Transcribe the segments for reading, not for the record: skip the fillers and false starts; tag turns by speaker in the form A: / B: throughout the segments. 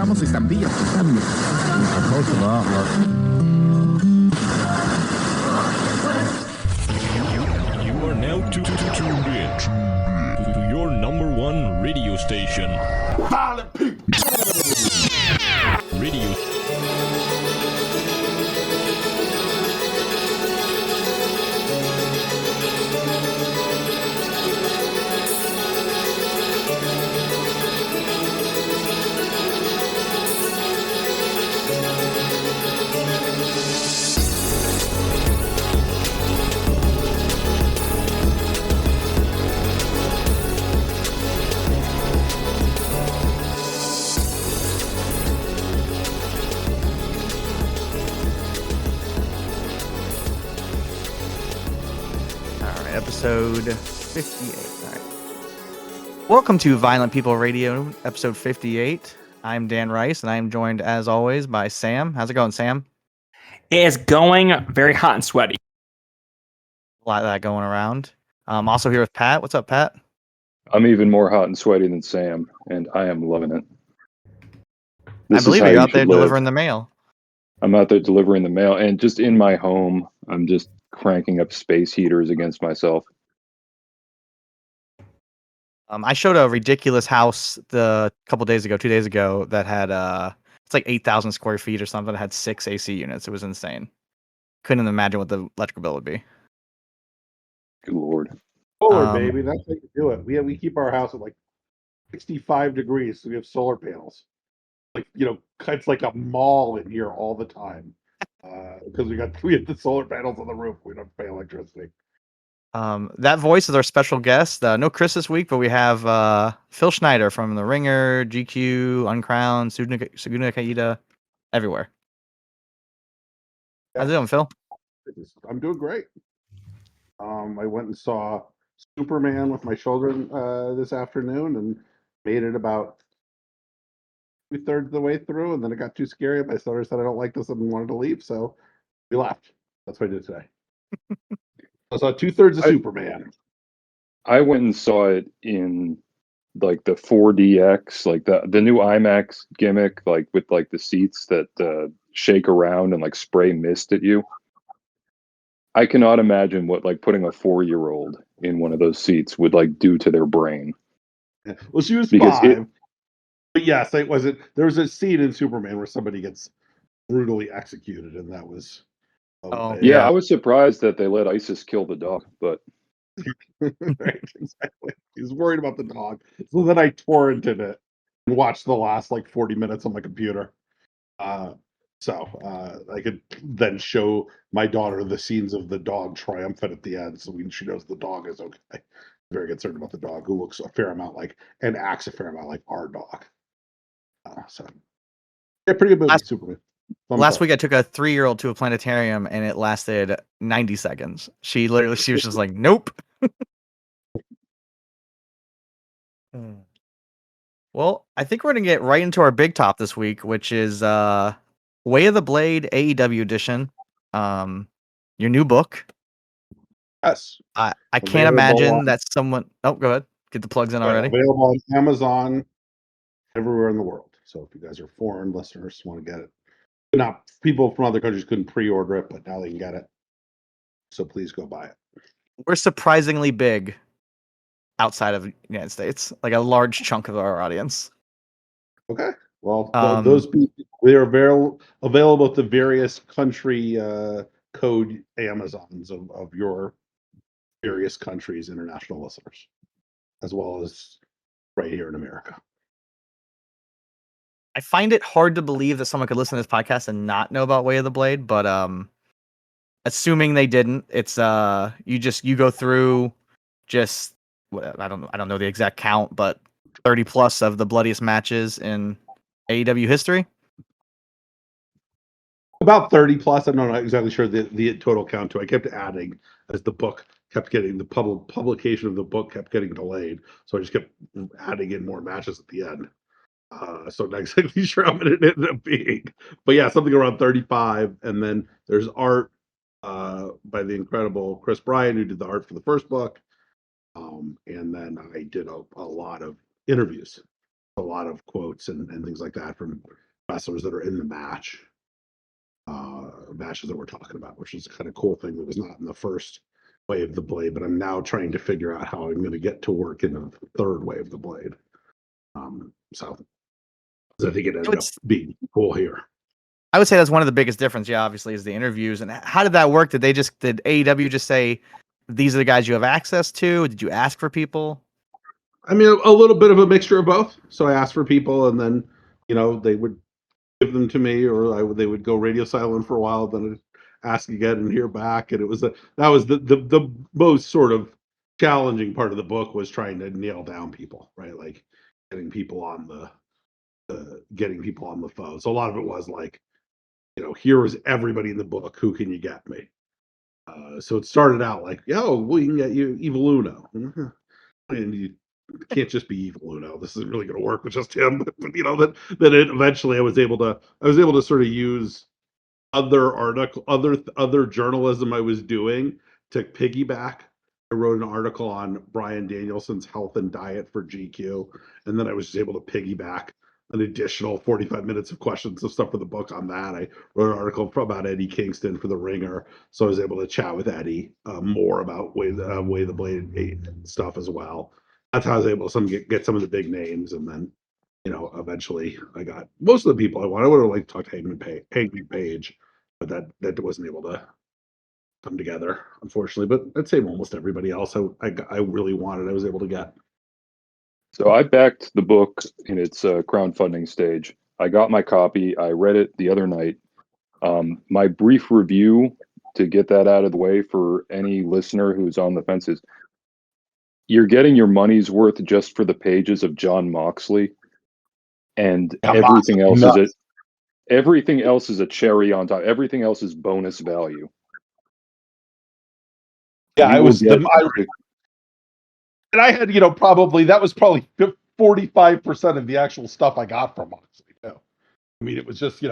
A: Necesitamos estampillas que cambien.
B: Close enough.
C: You are now tuned in to your number one radio station.
D: Violent people.
C: Radio.
E: Episode 58. All right. Welcome to Violent People Radio, episode 58. I'm Dan Rice, and I'm joined, as always, by Sam. How's it going, Sam?
F: It is going very hot and sweaty.
E: A lot of that going around. Also here with Pat. What's up, Pat?
G: I'm even more hot and sweaty than Sam, and I am loving it.
E: I believe you're out there delivering the mail.
G: I'm out there delivering the mail, and just in my home, I'm just cranking up space heaters against myself.
E: I showed a ridiculous house the couple days ago, 2 days ago, that had it's like 8,000 square feet or something. It had 6 AC units. It was insane. Couldn't imagine what the electrical bill would be.
G: Good Lord.
D: Solar, baby. That's how you do it. We keep our house at like 65 degrees, so we have solar panels. Like, it's like a mall in here all the time. Because we have the solar panels on the roof. We don't pay electricity.
E: That voice is our special guest. No Chris this week, but we have Phil Schneider from The Ringer, GQ, Uncrowned, Suguna Kaida, everywhere. How's it going, Phil?
D: I'm doing great. I went and saw Superman with my children this afternoon and made it about 2/3 of the way through, and then it got too scary. My daughter said, I don't like this and wanted to leave, so we left. That's what I did today. I saw 2/3 of Superman.
G: I went and saw it in like the 4DX, like the new IMAX gimmick, like with like the seats that shake around and like spray mist at you. I cannot imagine what like putting a 4-year-old in one of those seats would like do to their brain.
D: Well, she was 5. But yes, it wasn't. There was a scene in Superman where somebody gets brutally executed, and that was.
G: Yeah, I was surprised that they let ISIS kill the dog, but
D: right, exactly. He's worried about the dog, so then I torrented it and watched the last like 40 minutes on my computer. So I could then show my daughter the scenes of the dog triumphant at the end, so she knows the dog is okay. Very concerned about the dog, who looks a fair amount like and acts a fair amount like our dog. So yeah, pretty good movie, Superman.
E: Last week I took a 3-year-old to a planetarium and it lasted 90 seconds. She was just like, nope. Well, I think we're going to get right into our big top this week, which is Way of the Blade AEW Edition. Your new book.
D: Yes.
E: I can't imagine that someone... Oh, go ahead. Get the plugs in already.
D: Available on Amazon everywhere in the world. So if you guys are foreign listeners, want to get it. Not people from other countries couldn't pre-order it, but now they can get it. So please go buy it.
E: We're surprisingly big outside of the United States, like a large chunk of our audience.
D: Okay. Well, those people, they are available at the various country code Amazons of your various countries' international listeners, as well as right here in America.
E: I find it hard to believe that someone could listen to this podcast and not know about Way of the Blade, but assuming they didn't, it's you go through just I don't know the exact count, but 30 plus of the bloodiest matches in AEW history.
D: About 30 plus. I'm not exactly sure the total count to. I kept adding as the book kept getting the publication of the book kept getting delayed, so I just kept adding in more matches at the end. So not exactly sure how many it ended up being, but yeah, something around 35. And then there's art by the incredible Chris Bryan, who did the art for the first book. And then I did a lot of interviews a lot of quotes and things like that from wrestlers that are in the matches that we're talking about, which is a kind of cool thing that was not in the first Way of the Blade, but I'm now trying to figure out how I'm going to get to work in the third Way of the Blade. So I think it ended up being cool here.
E: I would say that's one of the biggest difference, obviously, is the interviews. And how did that work? Did AEW just say, these are the guys you have access to? Did you ask for people?
D: I mean, a little bit of a mixture of both. So I asked for people, and then, they would give them to me, or they would go radio silent for a while, then I'd ask again and hear back. And that was the most sort of challenging part of the book, was trying to nail down people, right? Like getting people on the phone. So a lot of it was like, here is everybody in the book. Who can you get me? So it started out like, we can get you Evil Uno. And you can't just be Evil Uno. This isn't really going to work with just him. But eventually I was able to sort of use other journalism I was doing to piggyback. I wrote an article on Bryan Danielson's health and diet for GQ, and then I was just able to piggyback an additional 45 minutes of questions of stuff for the book on that. I wrote an article about Eddie Kingston for The Ringer, so I was able to chat with Eddie more about Way the Blade stuff as well. That's how I was able to get some of the big names, and then eventually I got most of the people I wanted. I would have liked to talk to Hangman Page, but that wasn't able to come together, unfortunately. But I'd say almost everybody else I really wanted, I was able to get.
G: So I backed the book in its crowdfunding stage. I got my copy. I read it the other night. My brief review, to get that out of the way for any listener who's on the fence, is you're getting your money's worth just for the pages of Jon Moxley, and everything else is a cherry on top. Everything else is bonus value.
D: Yeah, and I had, probably 45% of the actual stuff I got from Moxley. I mean, it was just,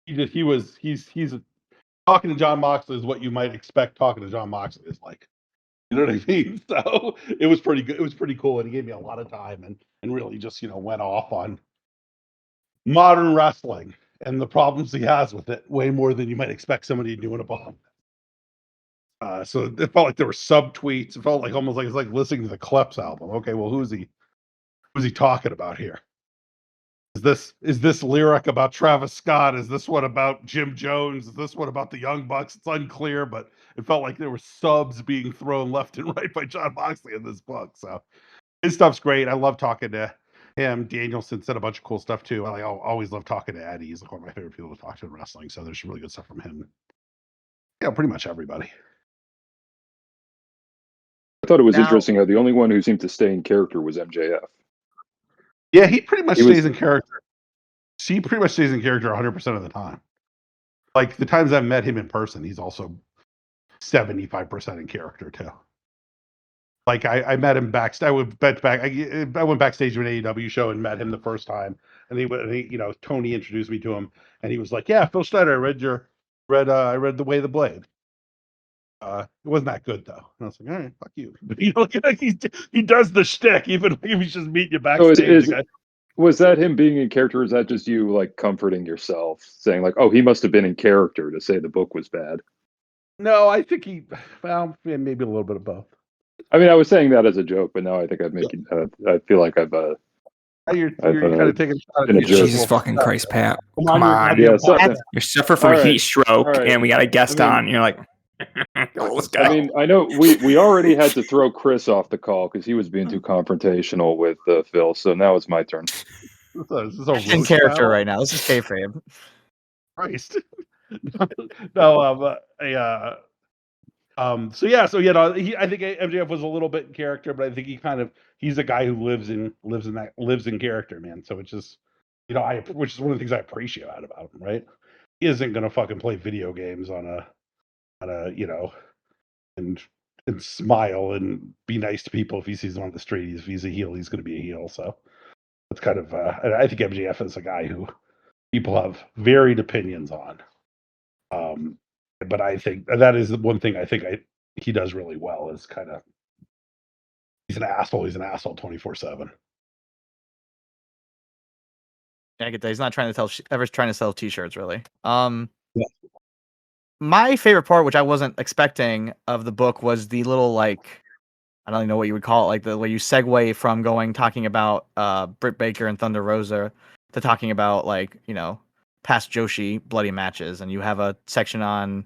D: he's talking to Jon Moxley is what you might expect talking to Jon Moxley is like. You know what I mean? So it was pretty good. It was pretty cool, and he gave me a lot of time and really just went off on modern wrestling and the problems he has with it, way more than you might expect somebody to do in a bomb. So it felt like there were subtweets. It felt like almost like it's like listening to the Kleps album. Okay, well, who's he talking about here? Is this lyric about Travis Scott? Is this one about Jim Jones? Is this one about the Young Bucks? It's unclear, but it felt like there were subs being thrown left and right by Jon Moxley in this book. So his stuff's great. I love talking to him. Danielson said a bunch of cool stuff too. I always love talking to Eddie. He's like one of my favorite people to talk to in wrestling. So there's some really good stuff from him. Yeah, pretty much everybody.
G: I thought it was interesting how the only one who seemed to stay in character was MJF.
D: Yeah, he pretty much stays in character. She pretty much stays in character 100% of the time. Like the times I've met him in person, he's also 75% in character too. Like I met him backstage. I went backstage to an AEW show and met him the first time, and he Tony introduced me to him, and he was like, "Yeah, Phil Schneider, I read The Way of the Blade." It wasn't that good though. And I was like, all right, fuck you. But he does the shtick, even if he's just meeting you backstage.
G: Was that him being in character, or is that just you like comforting yourself, saying like, oh, he must have been in character to say the book was bad?
D: No, I think maybe a little bit of both.
G: I mean, I was saying that as a joke, but now I think I feel like I've
D: you're kind of taking a shot
F: at Jesus fucking Christ, Pat. Come on.
G: Yeah,
F: you suffer from a heat stroke, and we got a guest on. You're like, let's go.
G: I mean, I know we already had to throw Chris off the call because he was being too confrontational with Phil. So now it's my turn.
E: This is in character right now. This is kayfabe.
D: Christ. No, I think MJF was a little bit in character, but I think he's a guy who lives in character, man. So it's just, which is one of the things I appreciate about him, right? He isn't gonna fucking play video games on a and smile and be nice to people if he sees them on the street. If he's a heel, he's gonna be a heel. So it's kind of and I think MJF is a guy who people have varied opinions on. But I think that is the one thing he does really well is kind of he's an asshole 24/7.
E: I get that. He's not trying to ever trying to sell T-shirts, really.
D: Yeah.
E: My favorite part, which I wasn't expecting of the book, was the little like I don't even know what you would call it, like the way you segue from talking about Britt Baker and Thunder Rosa to talking about past Joshi bloody matches, and you have a section on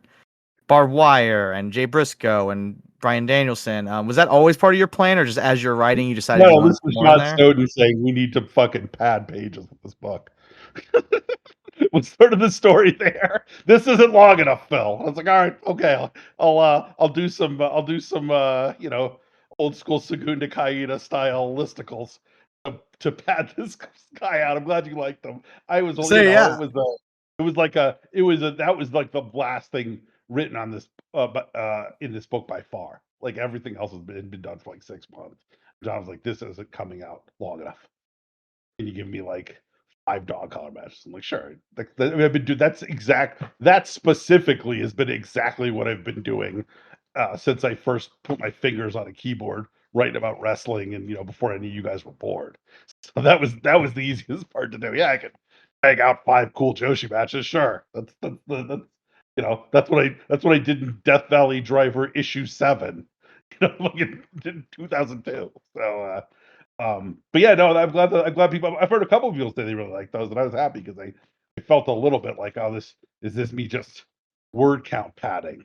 E: Barbed Wire and Jay Briscoe and Bryan Danielson. Was that always part of your plan, or just as you're writing, you decided you
D: No,
E: wanted
D: this was
E: more in
D: John
E: there?
D: Snowden saying we need to fucking pad pages of this book. Was sort of the story there. This isn't long enough, Phil. I was like, all right, okay, I'll do some old school Segunda Caída style listicles to pad this guy out. I'm glad you liked them. I was
E: So, yeah.
D: it was like that was like the last thing written on this in this book by far. Like everything else has been done for like 6 months. John was like, this isn't coming out long enough. Can you give me like 5 dog collar matches? I'm like, sure. I've been doing that specifically has been exactly what I've been doing since I first put my fingers on a keyboard writing about wrestling, and before any of you guys were bored. So that was the easiest part to do. Yeah, I could bang out 5 cool Joshi matches. Sure, that's what I did in Death Valley Driver issue 7. Like in 2002. So. But yeah, no, I'm glad people. I've heard a couple of people say they really like those, and I was happy because I felt a little bit like, oh, this me just word count padding.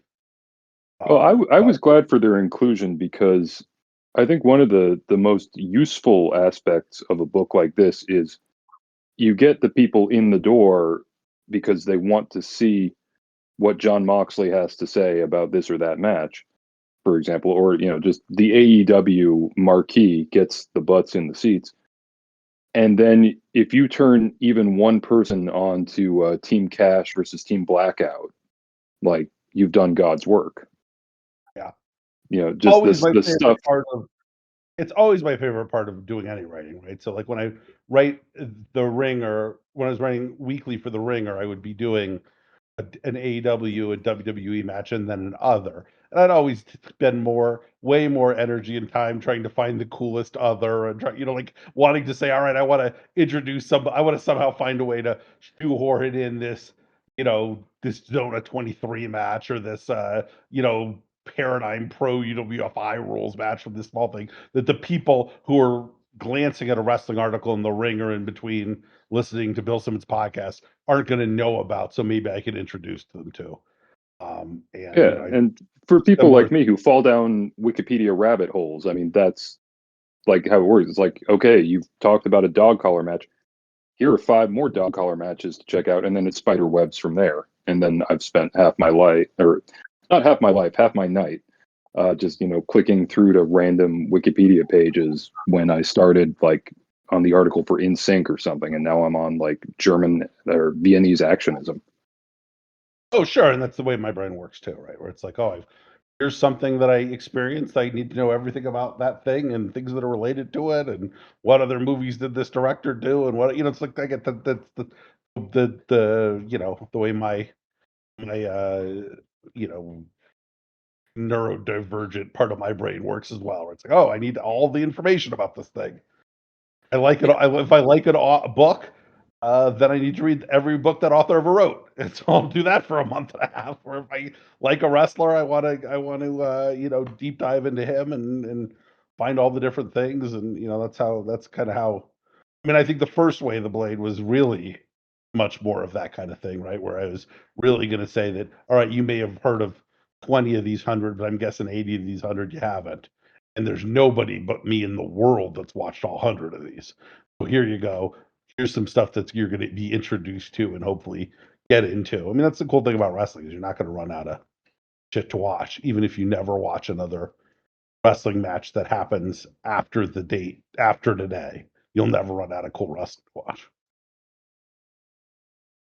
G: Well, I was glad for their inclusion because I think one of the most useful aspects of a book like this is you get the people in the door because they want to see what John Moxley has to say about this or that match, for example, or just the AEW marquee gets the butts in the seats. And then if you turn even one person on to Team Cash versus Team Blackout, like you've done God's work.
D: Yeah.
G: Just
D: always
G: the stuff.
D: It's always my favorite part of doing any writing, right? So like when I write The Ring, or when I was writing weekly for The Ring, or I would be doing an AEW and WWE match and then an other. And I'd always spend way more energy and time trying to find the coolest other, and like wanting to say, all right, I want to introduce I want to somehow find a way to shoehorn it in this, this Zona 23 match, or this, Paradigm Pro UWFI rules match from this small thing that the people who are glancing at a wrestling article in The Ring or in between listening to Bill Simmons' podcast aren't going to know about, so maybe I could introduce them to.
G: And for people like me who fall down Wikipedia rabbit holes, I mean, that's like how it works. It's like, okay, you've talked about a dog collar match. Here are 5 more dog collar matches to check out, and then it's spider webs from there. And then I've spent half my life, or not half my life, half my night, just clicking through to random Wikipedia pages when I started like on the article for In Sync or something, and now I'm on like German or Viennese actionism.
D: Oh, sure, and that's the way my brain works too, right? Where it's like, oh, here's something that I experienced. I need to know everything about that thing and things that are related to it, and what other movies did this director do, and what it's like. I get that's the way my neurodivergent part of my brain works as well. Where it's like, oh, I need all the information about this thing. I like it. If I like a book, then I need to read every book that author ever wrote, and so I'll do that for a month and a half. Or if I like a wrestler, I want to deep dive into him and find all the different things, and that's kind of how. I mean, I think the first Way of the Blade was really much more of that kind of thing, right? Where I was really going to say that, all right, you may have heard of 20 of these 100, but I'm guessing 80 of these 100 you haven't. And there's nobody but me in the world that's watched all 100 of these. So here you go. Here's some stuff that you're going to be introduced to and hopefully get into. I mean, that's the cool thing about wrestling, is you're not going to run out of shit to watch, even if you never watch another wrestling match that happens after the date, after today. You'll never run out of cool wrestling to watch.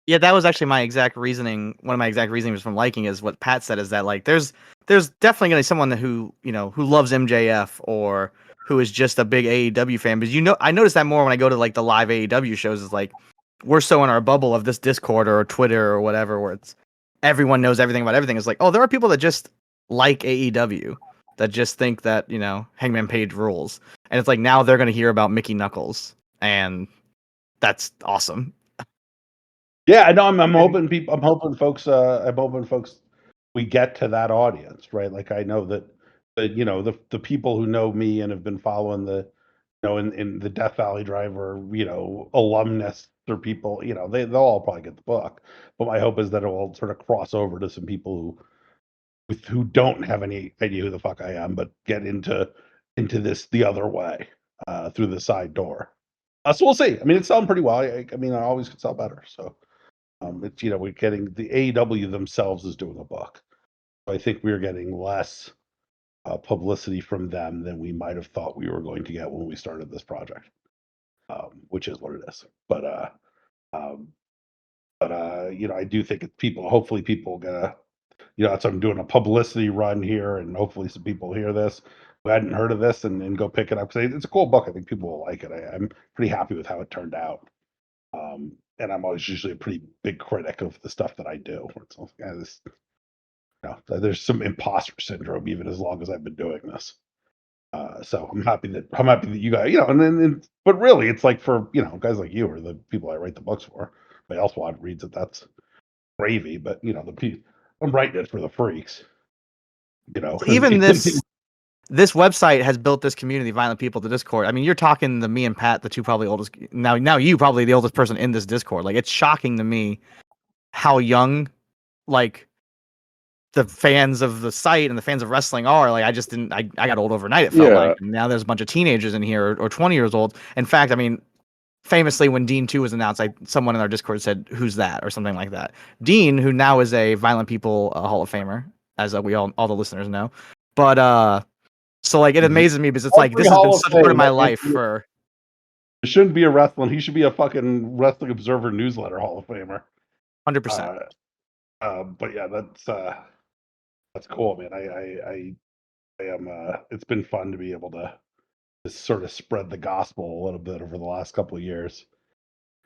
E: Yeah, that was actually my exact reasoning. One of my exact reasonings from liking is what Pat said, is that like there's definitely gonna be someone who who loves MJF or who is just a big AEW fan. But I notice that more when I go to like the live AEW shows. Is like we're so in our bubble of this Discord or Twitter or whatever, where it's everyone knows everything about everything. It's like, oh, there are people that just like AEW, that just think that Hangman Page rules, and it's like now they're gonna hear about Mickey Knuckles, and that's awesome.
D: Yeah, I know. I'm hoping people. I'm hoping folks. We get to that audience, right? Like I know that the people who know me and have been following in the Death Valley Driver, alumnus or people, they'll all probably get the book. But my hope is that it will sort of cross over to some people who don't have any idea who the fuck I am, but get into this the other way, through the side door. So we'll see. I mean, it's selling pretty well. I mean, I always could sell better. So it's we're getting the AEW themselves is doing a book. So I think we're getting less publicity from them than we might have thought we were going to get when we started this project, which is what it is. But I do think hopefully people gonna, that's I'm doing a publicity run here, and hopefully some people hear this who hadn't heard of this and go pick it up, because it's a cool book. I think people will like it. I'm pretty happy with how it turned out. And I'm always usually a pretty big critic of the stuff that I do. There's some imposter syndrome even as long as I've been doing this. So I'm happy that you guys, but really it's like for guys like you or the people I write the books for. Everybody else reads it. That's gravy. But I'm writing it for the freaks.
E: Even this website has built this community, Violent People, the Discord. I mean, you're talking to me and Pat, the two probably oldest. Now you probably the oldest person in this Discord. Like, it's shocking to me how young, like, the fans of the site and the fans of wrestling are. Like, I just didn't. I got old overnight. It felt like. And now there's a bunch of teenagers in here, or 20 years old. In fact, I mean, famously, when Dean 2 was announced, someone in our Discord said, "Who's that?" or something like that. Dean, who now is a Violent People Hall of Famer, as we all the listeners know, but so like it amazes me because it's like this has been such part of my life for.
D: It shouldn't be a wrestling. He should be a fucking Wrestling Observer newsletter Hall of Famer.
E: 100%.
D: But yeah, that's cool, man. I am. It's been fun to be able to sort of spread the gospel a little bit over the last couple of years.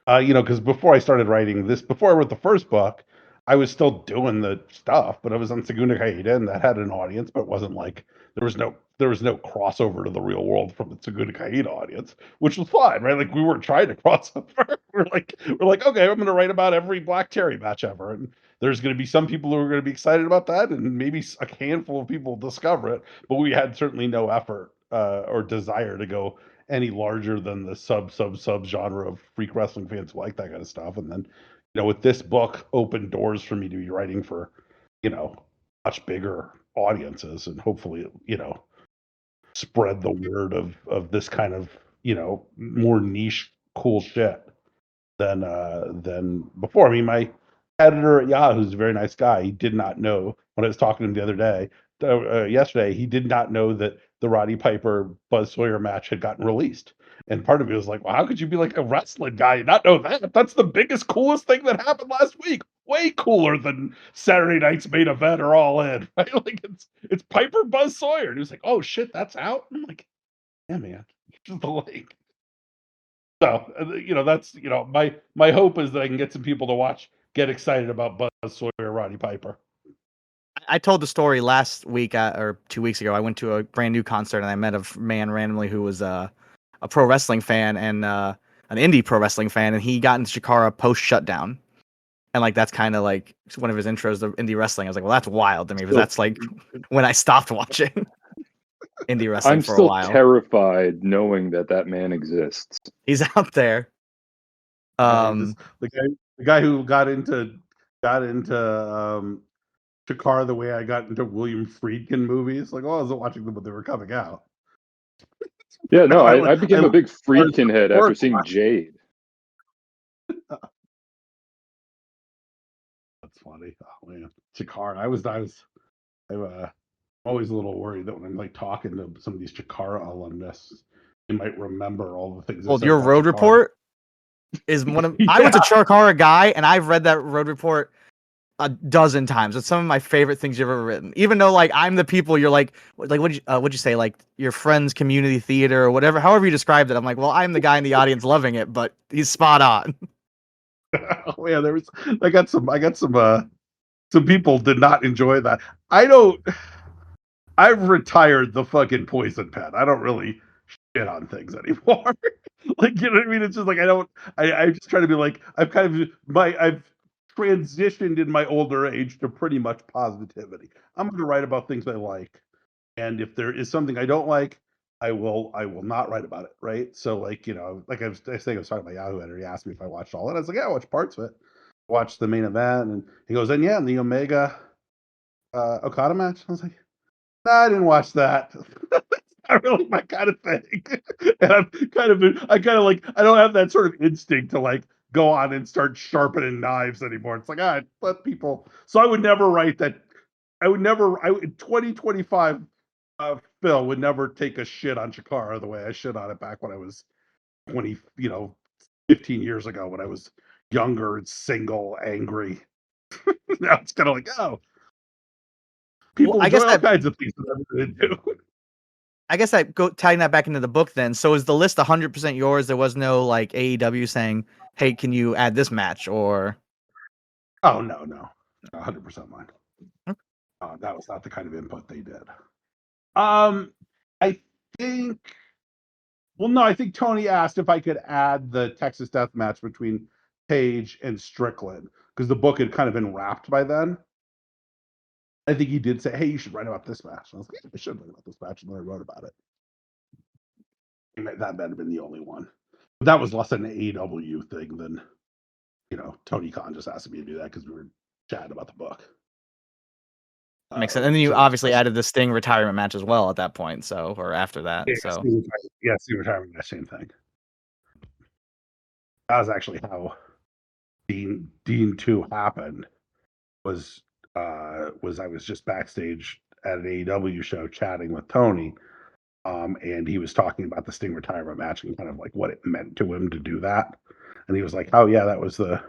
D: Because before I started writing this, before I wrote the first book, I was still doing the stuff, but I was on Segunda Caída, and that had an audience, but it wasn't like there was no crossover to the real world from the Segunda Caída audience, which was fine, right? Like we weren't trying to cross over. We're like, okay, I'm going to write about every Black Terry match ever, and there's going to be some people who are going to be excited about that, and maybe a handful of people discover it. But we had certainly no effort or desire to go any larger than the sub genre of freak wrestling fans who like that kind of stuff. And then, with this book, opened doors for me to be writing for, much bigger audiences, and hopefully, spread the word of this kind of, more niche, cool shit than before. I mean, my editor at Yahoo is a very nice guy. He did not know when I was talking to him the other day, yesterday, he did not know that the Roddy Piper Buzz Sawyer match had gotten released. And part of me was like, well, how could you be like a wrestling guy and not know that? That's the biggest, coolest thing that happened last week. Way cooler than Saturday night's main event or All In, right? Like it's Piper Buzz Sawyer. And he was like, oh shit, that's out. And I'm like, yeah, man, just the link. So that's my hope is that I can get some people to get excited about Buzz Sawyer, Roddy Piper.
E: I told the story last week or 2 weeks ago. I went to a brand new concert and I met a man randomly who was a pro wrestling fan and an indie pro wrestling fan, and he got into Chikara post shutdown, and like that's kind of like one of his intros to indie wrestling. I was like, well, that's wild to me because that's like when I stopped watching indie wrestling for a while.
G: I'm still terrified knowing that man exists.
E: He's out there.
D: The guy who got into Chikara the way I got into William Friedkin movies. Like, I wasn't watching them when they were coming out.
G: Yeah, no, I became a big Friedkin head after seeing Jade.
D: That's funny. Oh man, Chikara. I'm always a little worried that when I'm like talking to some of these Chikara alumnus, they might remember all the things.
E: Well, your road report is one of. Yeah. I was a Chikara guy, and I've read that road report a dozen times. It's some of my favorite things you've ever written. Even though like I'm the people you're like what'd you say, like your friend's community theater or whatever, however you described it. I'm like, well, I'm the guy in the audience loving it, but he's spot on.
D: Oh yeah, I got some people did not enjoy that. I've retired the fucking poison pen. I don't really shit on things anymore. Like, you know what I mean? It's just like I just try to be like, I've transitioned in my older age to pretty much positivity. I'm going to write about things I like, and if there is something I don't like, I will not write about it. Right. So like like I think I was talking about Yahoo editor. He asked me if I watched all it. I was like, yeah, I watched parts of it. Watched the main event, and he goes, and yeah, and the Omega Okada match. I was like, no, I didn't watch that. Not really my kind of thing. And I kind of like, I don't have that sort of instinct to like go on and start sharpening knives anymore. It's like, let people. So I would never write that. In 2025, Phil would never take a shit on Chikara the way I shit on it back when I was 20, 15 years ago when I was younger and single, angry. Now it's kind of like, people enjoy all kinds of things that they do.
E: I guess tying that back into the book then. So is the list 100% yours? There was no like AEW saying, "Hey, can you add this match?" Or
D: oh no, 100% mine. That was not the kind of input they did. I think. Well, no, I think Tony asked if I could add the Texas Death Match between Page and Strickland because the book had kind of been wrapped by then. I think he did say, "Hey, you should write about this match." And I was like, "Yeah, I should write about this match," and then I wrote about it. And that might have been the only one. But that was less an AEW thing than, Tony Khan just asked me to do that because we were chatting about the book.
E: That makes sense. And then you obviously added the Sting retirement match as well at that point, or after that.
D: Yeah,
E: so
D: Sting retirement match, same thing. That was actually how Dean 2 happened. Was I was just backstage at an AEW show chatting with Tony, and he was talking about the Sting retirement match and kind of like what it meant to him to do that. And he was like, "Oh yeah, that was the,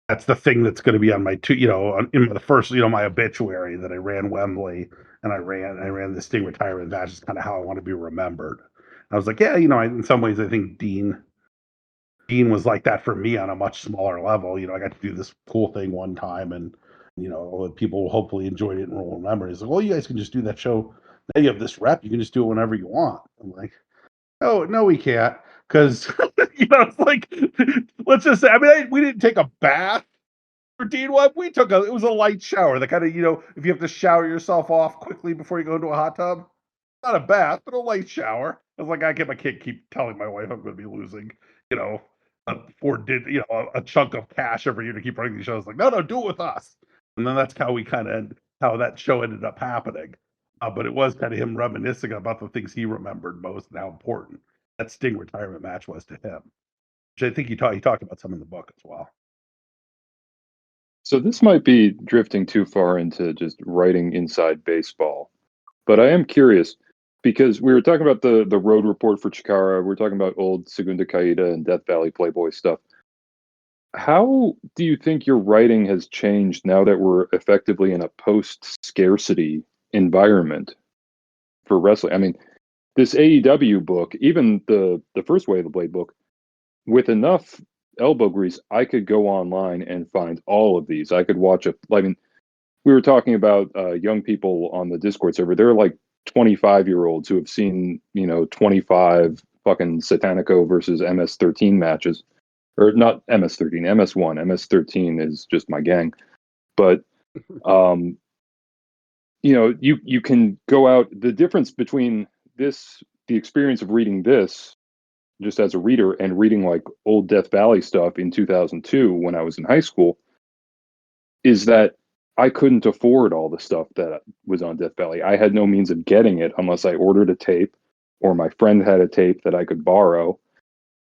D: that's the thing that's going to be on my in the first, my obituary that I ran Wembley and I ran the Sting retirement match is kind of how I want to be remembered." And I was like, yeah, in some ways I think Dean was like that for me on a much smaller level. I got to do this cool thing one time, and people hopefully enjoyed it and will remember. He's like, well, you guys can just do that show. Now you have this rep. You can just do it whenever you want. I'm like, oh no, we can't, because it's like, let's just say, we didn't take a bath for Dean Webb. It was a light shower. The kind of if you have to shower yourself off quickly before you go into a hot tub, not a bath, but a light shower. I was like, I can't keep telling my wife I'm going to be losing, a chunk of cash every year to keep running these shows. Like, no, do it with us. And then that's how how that show ended up happening. But it was kind of him reminiscing about the things he remembered most and how important that Sting retirement match was to him, which I think he talked about some in the book as well.
G: So this might be drifting too far into just writing inside baseball, but I am curious because we were talking about the road report for Chikara. We're talking about old Segunda Caída and Death Valley Playboy stuff. How do you think your writing has changed now that we're effectively in a post-scarcity environment for wrestling? I mean, this AEW book, even the first Way of the Blade book, with enough elbow grease, I could go online and find all of these. I could watch we were talking about young people on the Discord server. They're like 25-year-olds who have seen, 25 fucking Satanico versus MS-13 matches. Or not MS-13, MS-1. MS-13 is just my gang. But, you can go out. The difference between the experience of reading this just as a reader and reading like old Death Valley stuff in 2002 when I was in high school is that I couldn't afford all the stuff that was on Death Valley. I had no means of getting it unless I ordered a tape or my friend had a tape that I could borrow,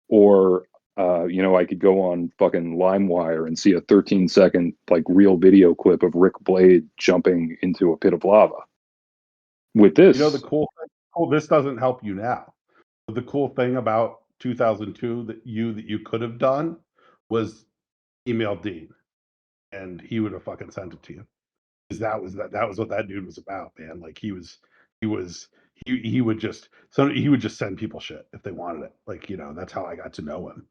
G: or, I could go on fucking LimeWire and see a 13-second like real video clip of Rick Blade jumping into a pit of lava. With this,
D: the cool thing, this doesn't help you now. But the cool thing about 2002 that you could have done was email Dean, and he would have fucking sent it to you. Because that was what that dude was about, man. Like he would just send people shit if they wanted it. Like, that's how I got to know him.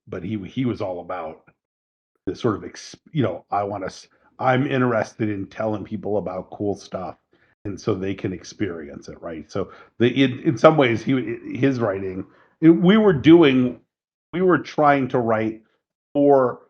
D: But he was all about this sort of I'm interested in telling people about cool stuff, and so they can experience it, right? So in some ways his writing, we were trying to write for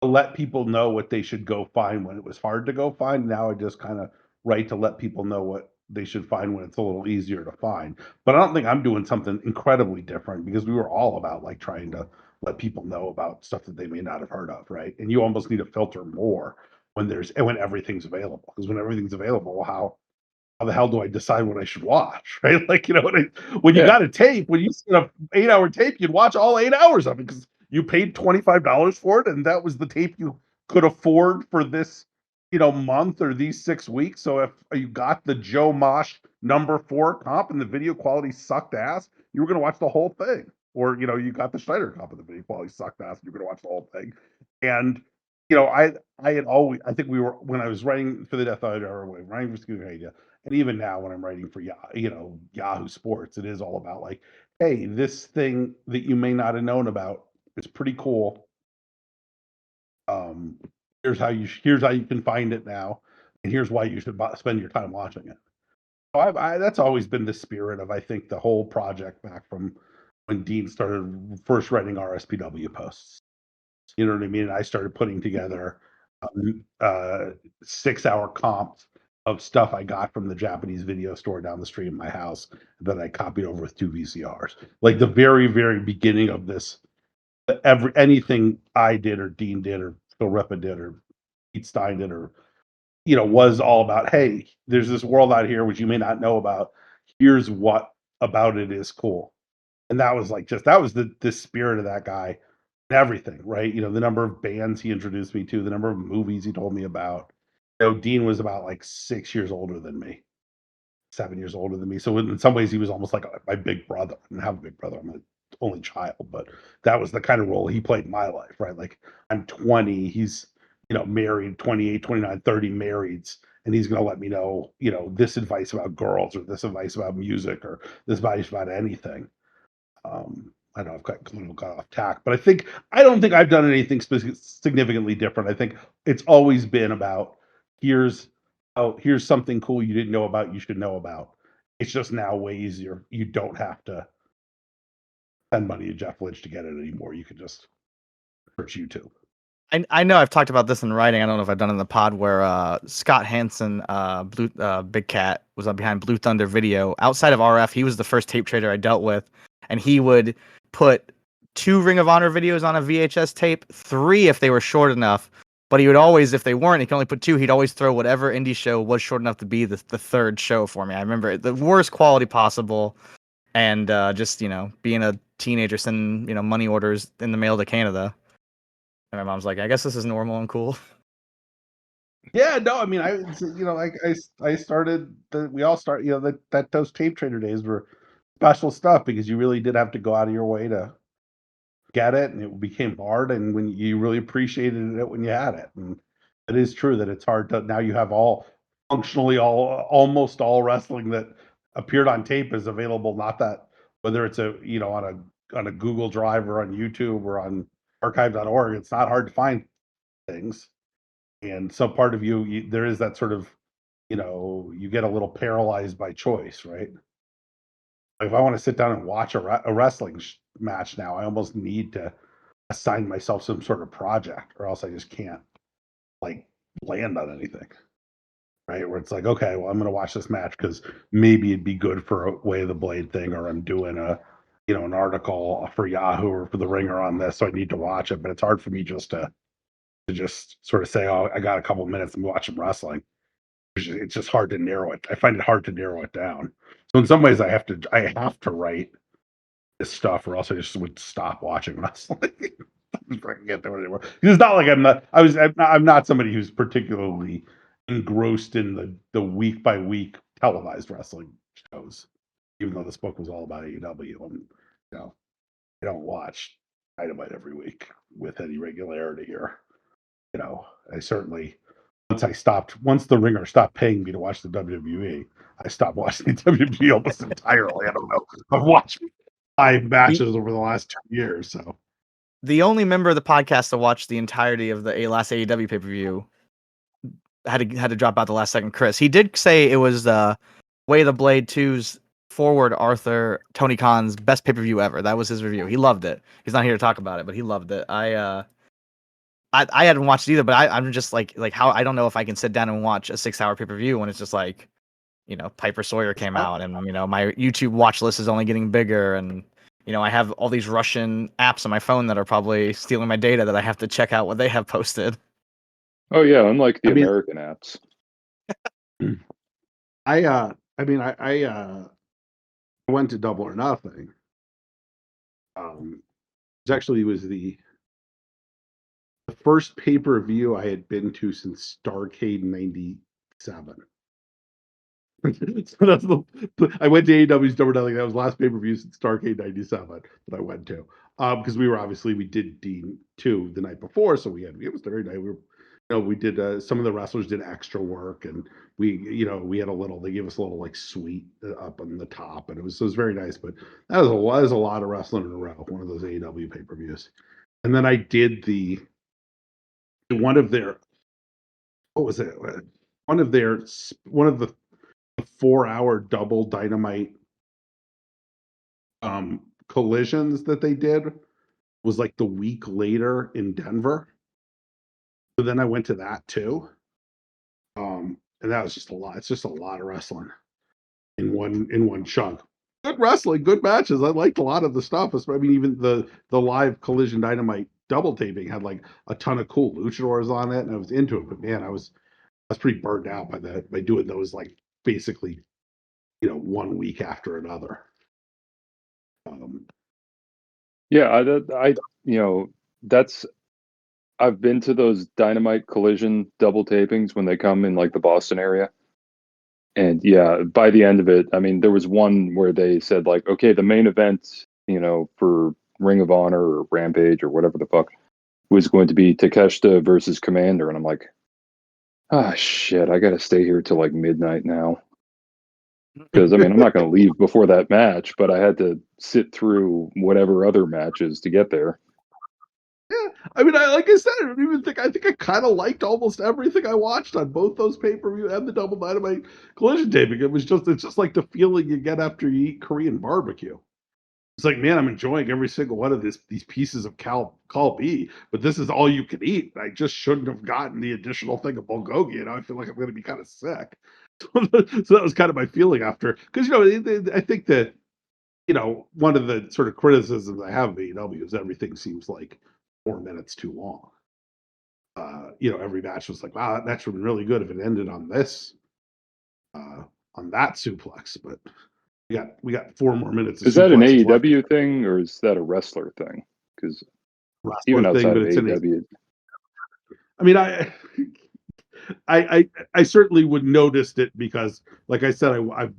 D: let people know what they should go find when it was hard to go find. Now I just kind of write to let people know what they should find when it's a little easier to find. But I don't think I'm doing something incredibly different because we were all about like trying to let people know about stuff that they may not have heard of, right? And you almost need to filter more when everything's available. Because when everything's available, how the hell do I decide what I should watch, right? Like, when you got a tape, when you see an 8-hour tape, you'd watch all 8 hours of it because you paid $25 for it, and that was the tape you could afford for this, month or these 6 weeks. So if you got the Joe Mosh #4 comp and the video quality sucked ass, you were going to watch the whole thing. Or, you got the Schneider comp and the video quality sucked ass, and you're going to watch the whole thing. And I had always, I think when I was writing for the Death Hour, writing for Scooter Media, and even now when I'm writing for Yahoo Sports, it is all about like, hey, this thing that you may not have known about is pretty cool. Here's how you can find it now, and here's why you should spend your time watching it. So that's always been the spirit of, I think, the whole project back from when Dean started first writing RSPW posts. You know what I mean? I started putting together 6-hour comps of stuff I got from the Japanese video store down the street of my house that I copied over with 2 VCRs. Like the very, very beginning of this, anything I did or Dean did or Phil Rippa did or Pete Stein did or was all about, hey, there's this world out here which you may not know about. Here's what about it is cool. And that was the spirit of that guy. Everything, right? The number of bands he introduced me to, the number of movies he told me about. Dean was about like 6 years older than me, 7 years older than me. So in some ways, he was almost like my big brother. I didn't have a big brother. I'm an only child, but that was the kind of role he played in my life, right? Like I'm 20, he's, married, 28, 29, 30 marrieds. And he's going to let me know, this advice about girls or this advice about music or this advice about anything. I know I've got off tack, but I don't think I've done anything significantly different. I think it's always been about here's something cool you didn't know about, you should know about. It's just now way easier. You don't have to spend money to Jeff Lynch to get it anymore. You can just search YouTube.
E: I know I've talked about this in writing. I don't know if I've done it in the pod where Scott Hansen, Big Cat, was behind Blue Thunder Video. Outside of RF, he was the first tape trader I dealt with, and he would put 2 Ring of Honor videos on a VHS tape, 3 if they were short enough. But he would always, if they weren't, he could only put 2. He'd always throw whatever indie show was short enough to be the third show for me. I remember the worst quality possible, and just being a teenager sending money orders in the mail to Canada. And my mom's like, I guess this is normal and cool.
D: Yeah, no, I mean, I started. We all start. That those tape trader days were special stuff because you really did have to go out of your way to get it, and it became hard. And when you really appreciated it when you had it, and it is true that it's hard to now. You have almost all wrestling that appeared on tape is available. Not that whether it's on a Google Drive or on YouTube or on archive.org, it's not hard to find things. And some part of you there is that sort of, you get a little paralyzed by choice, right? If I want to sit down and watch a wrestling match now, I almost need to assign myself some sort of project, or else I just can't like land on anything, right? Where it's like, okay, well, I'm going to watch this match because maybe it'd be good for a Way of the Blade thing, or I'm doing an article for Yahoo or for the Ringer on this, so I need to watch it. But it's hard for me just to sort of say, oh, I got a couple minutes and watch some wrestling. It's just hard to narrow it. I find it hard to narrow it down. So in some ways, I have to write this stuff, or else I just would stop watching wrestling. I can't do it anymore. It's not like I'm not somebody who's particularly engrossed in the week by week televised wrestling shows. Even though this book was all about AEW, and I don't watch Dynamite every week with any regularity, or I certainly once the Ringer stopped paying me to watch the WWE, I stopped watching the WWE almost entirely. I don't know. I've watched 5 matches over the last 2 years. So
E: the only member of the podcast to watch the entirety of the last AEW pay-per-view had to drop out the last second. Chris, he did say it was Way of the Blade 2's forward Arthur Tony Khan's best pay-per-view ever. That was his review. He loved it. He's not here to talk about it, but he loved it. I hadn't watched it either, but I'm just like how I don't know if I can sit down and watch a 6-hour pay-per-view when it's just like, Piper Sawyer came out, and my YouTube watch list is only getting bigger, and I have all these Russian apps on my phone that are probably stealing my data that I have to check out what they have posted.
G: Oh yeah, unlike the American apps.
D: I went to Double or Nothing. It was the first pay-per-view I had been to since Starrcade '97. So I went to AEW's Double or Nothing. That was the last pay-per-view since Starrcade '97 that I went to. Because we did Dean 2 the night before, so it was the very night we did some of the wrestlers did extra work, and we had they gave us a little like suite up on the top, and it was very nice. But that was a lot of wrestling in a row, one of those AEW pay-per-views. And then I did one of their what was it? One of the 4-hour double Dynamite collisions that they did was like the week later in Denver. So then I went to that too. And that was just a lot. It's just a lot of wrestling in one chunk. Good wrestling, good matches. I liked a lot of the stuff. I mean, even the live Collision Dynamite double taping had like a ton of cool luchadors on it, and I was into it. But man, I was pretty burned out by doing those like basically 1 week after another.
G: I've been to those Dynamite Collision double tapings when they come in like the Boston area. And yeah, by the end of it, I mean, there was one where they said like, okay, the main event, for Ring of Honor or Rampage or whatever the fuck was going to be Takeshita versus Commander. And I'm like, shit, I got to stay here till like midnight now. Because, I mean, I'm not going to leave before that match, but I had to sit through whatever other matches to get there.
D: Yeah, I mean, like I said, I think I kind of liked almost everything I watched on both those pay-per-view and the Double Dynamite Collision taping. It's just like the feeling you get after you eat Korean barbecue. It's like, man, I'm enjoying every single one of these pieces of kalbi, but this is all you can eat. I just shouldn't have gotten the additional thing of bulgogi. I feel like I'm going to be kind of sick. So that was kind of my feeling after, because I think that one of the sort of criticisms I have of AEW is everything seems like 4 minutes too long. Every match was like, wow, that match would have been really good if it ended on this, on that suplex. But we got 4 more minutes.
G: Is that an AEW thing or is that a wrestler thing? Because even outside of AEW,
D: I mean, I certainly would noticed it because, like I said, I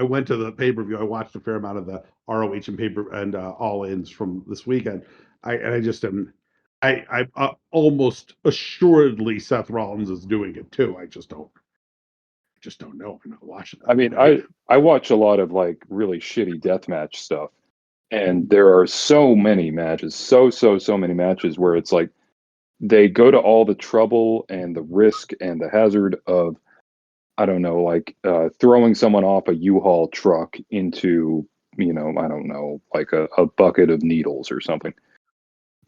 D: went to the pay-per-view. I watched a fair amount of the ROH and All-Ins from this weekend. I almost assuredly Seth Rollins is doing it too. I just don't know. I'm not watching it.
G: I mean, I watch a lot of like really shitty deathmatch stuff, and there are so many matches, so many matches where it's like they go to all the trouble and the risk and the hazard of, I don't know, like throwing someone off a U-Haul truck into, I don't know, like a bucket of needles or something.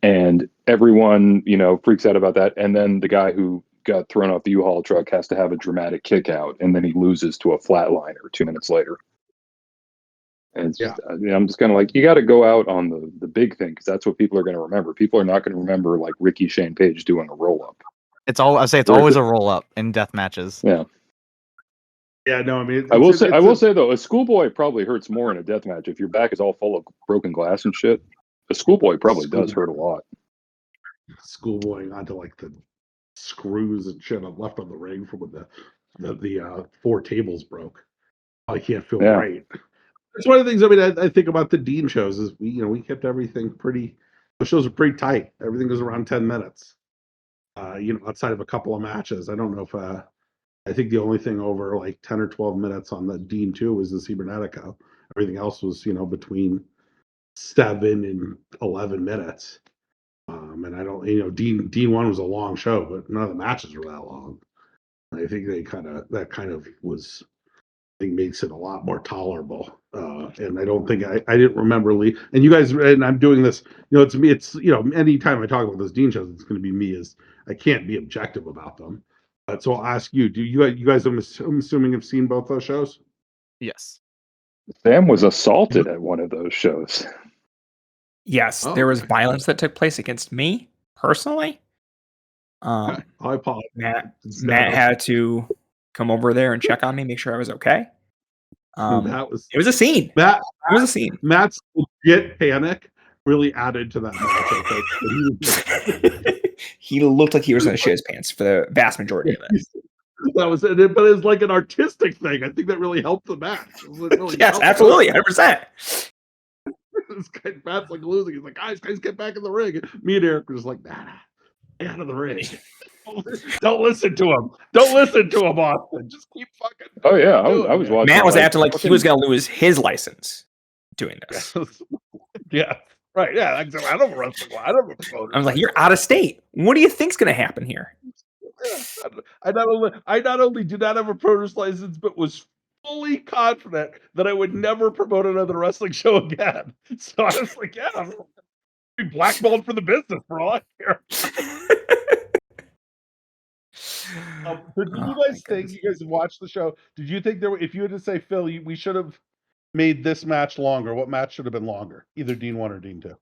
G: And everyone, freaks out about that. And then the guy who got thrown off the U-Haul truck has to have a dramatic kick out, and then he loses to a flatliner 2 minutes later. And I'm just kind of like, you got to go out on the big thing, because that's what people are going to remember. People are not going to remember like Ricky Shane Page doing a roll up.
E: It's always a roll up in death matches.
G: Yeah.
D: Yeah, no, I mean,
G: I will say though, a schoolboy probably hurts more in a death match if your back is all full of broken glass and shit. A schoolboy probably does hurt a lot.
D: Schoolboying onto like the screws and shit left on the ring from when the 4 tables broke. I can't feel great. It's one of the things. I mean, I think about the Dean shows is we kept everything pretty. The shows are pretty tight. Everything goes around 10 minutes. Outside of a couple of matches. I don't know if I think the only thing over like 10 or 12 minutes on the Dean 2 was the Cibernetico. Everything else was between 7 and 11 minutes. And I don't, Dean 1 was a long show, but none of the matches were that long. I think that kind of was think makes it a lot more tolerable. And I don't think I didn't remember Lee. And you guys, and I'm doing this, it's me. It's anytime I talk about those Dean shows, it's going to be me. As I can't be objective about them. So I'll ask you: do you guys? I'm assuming have seen both those shows.
E: Yes.
G: Sam was assaulted at one of those shows.
F: Yes, there was violence that took place against me personally.
D: I apologize.
F: Matt had to come over there and check on me, make sure I was okay. It was a scene. It was a scene.
D: Matt's legit panic really added to that match.
F: He looked like he was going to shit his pants for the vast majority of it.
D: That was it, but it's like an artistic thing. I think that really helped the match. Really
F: yes, absolutely, 100%.
D: This guy, Matt's like losing. He's like, guys, get back in the ring. Me and Eric were just like, nah, get out of the ring. Don't listen to him. Don't listen to him, Austin. Just keep fucking.
G: Oh yeah, I was watching.
F: Matt was acting like he was going to lose his license doing this.
D: Yeah, right. Yeah, I don't wrestle. I
F: was like, you're out of state. What do you think's going to happen here?
D: I not only do not have a produce license, but was fully confident that I would never promote another wrestling show again. So I was like, yeah, I'm be blackballed for the business for all I care. Did you guys think, you guys watched the show, did you think if you had to say, Phil, we should have made this match longer, what match should have been longer? Either Dean 1 or Dean 2?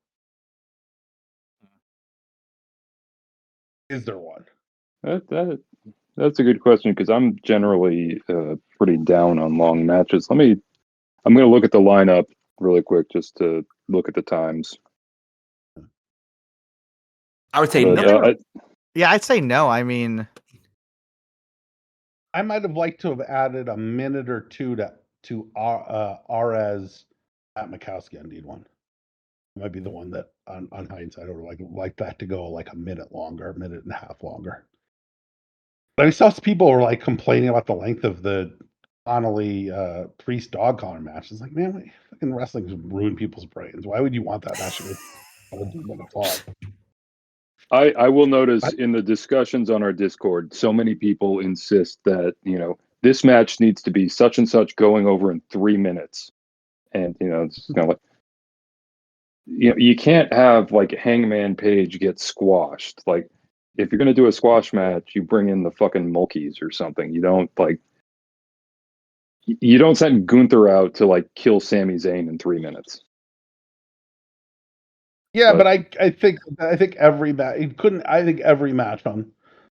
D: Is there one?
G: That's a good question, because I'm generally pretty down on long matches. I'm going to look at the lineup really quick just to look at the times.
F: I would say no.
E: I'd say no. I mean,
D: I might have liked to have added a minute or two to Arez at Mikowski on Dean 1. It might be the one that on hindsight I would like that to go like a minute longer, a minute and a half longer. But I saw people were like complaining about the length of the Connolly Priest Dog Collar match. It's like, man, fucking wrestling's ruined people's brains. Why would you want that match to be
G: I will notice in the discussions on our Discord, so many people insist that, this match needs to be such and such going over in 3 minutes. And, it's kind of like, you can't have like Hangman Page get squashed. Like, if you're going to do a squash match, you bring in the fucking Mulkeys or something. You don't send Gunther out to like kill Sami Zayn in 3 minutes.
D: Yeah, but I think every match I think every match on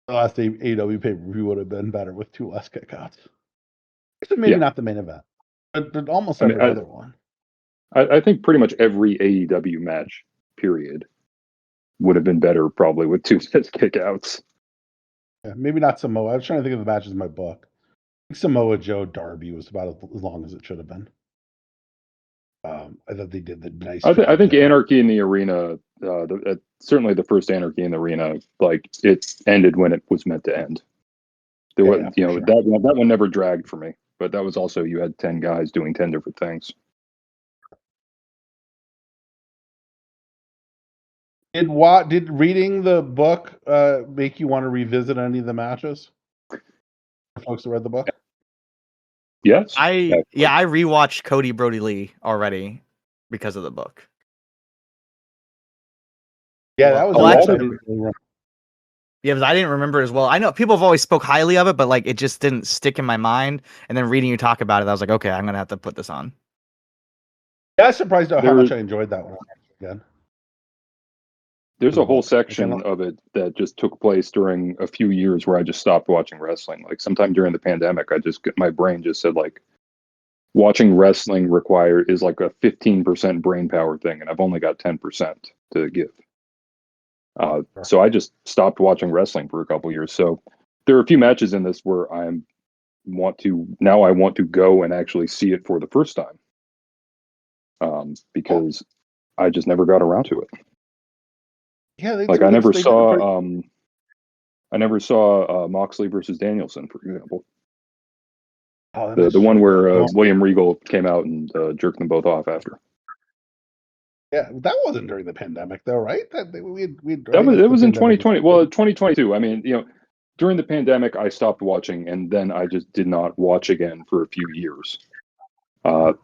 D: the last AEW pay-per-view would have been better with 2 less kickouts. Maybe not the main event, but almost every other one.
G: I think pretty much every AEW match, period, would have been better probably with 2 less kickouts.
D: Yeah, maybe not Samoa. I was trying to think of the matches in my book. I think Samoa Joe Darby was about as long as it should have been. I thought they did the nice.
G: I think Anarchy in the Arena, certainly the first Anarchy in the Arena, like it ended when it was meant to end. There was, sure. that one never dragged for me, but that was also you had 10 guys doing 10 different things.
D: Did reading the book make you want to revisit any of the matches? For folks that read the book.
G: Yes.
E: I rewatched Cody Brody Lee already because of the book.
D: Yeah, that was
E: because I didn't remember it as well. I know people have always spoke highly of it, but like it just didn't stick in my mind. And then reading you talk about it, I was like, okay, I'm gonna have to put this on.
D: Yeah, I was surprised at how much I enjoyed that one again.
G: There's a whole section of it that just took place during a few years where I just stopped watching wrestling. Like sometime during the pandemic, my brain just said like watching wrestling is like a 15% brain power thing. And I've only got 10% to give. So I just stopped watching wrestling for a couple years. So there are a few matches in this where I want to go and actually see it for the first time. Because I just never got around to it.
D: Yeah,
G: like I never saw Moxley versus Danielson, for example. The one where William Regal came out and jerked them both off after.
D: Yeah, that wasn't during the pandemic, though, right? That was in
G: 2020. Well, 2022. I mean, during the pandemic, I stopped watching, and then I just did not watch again for a few years. I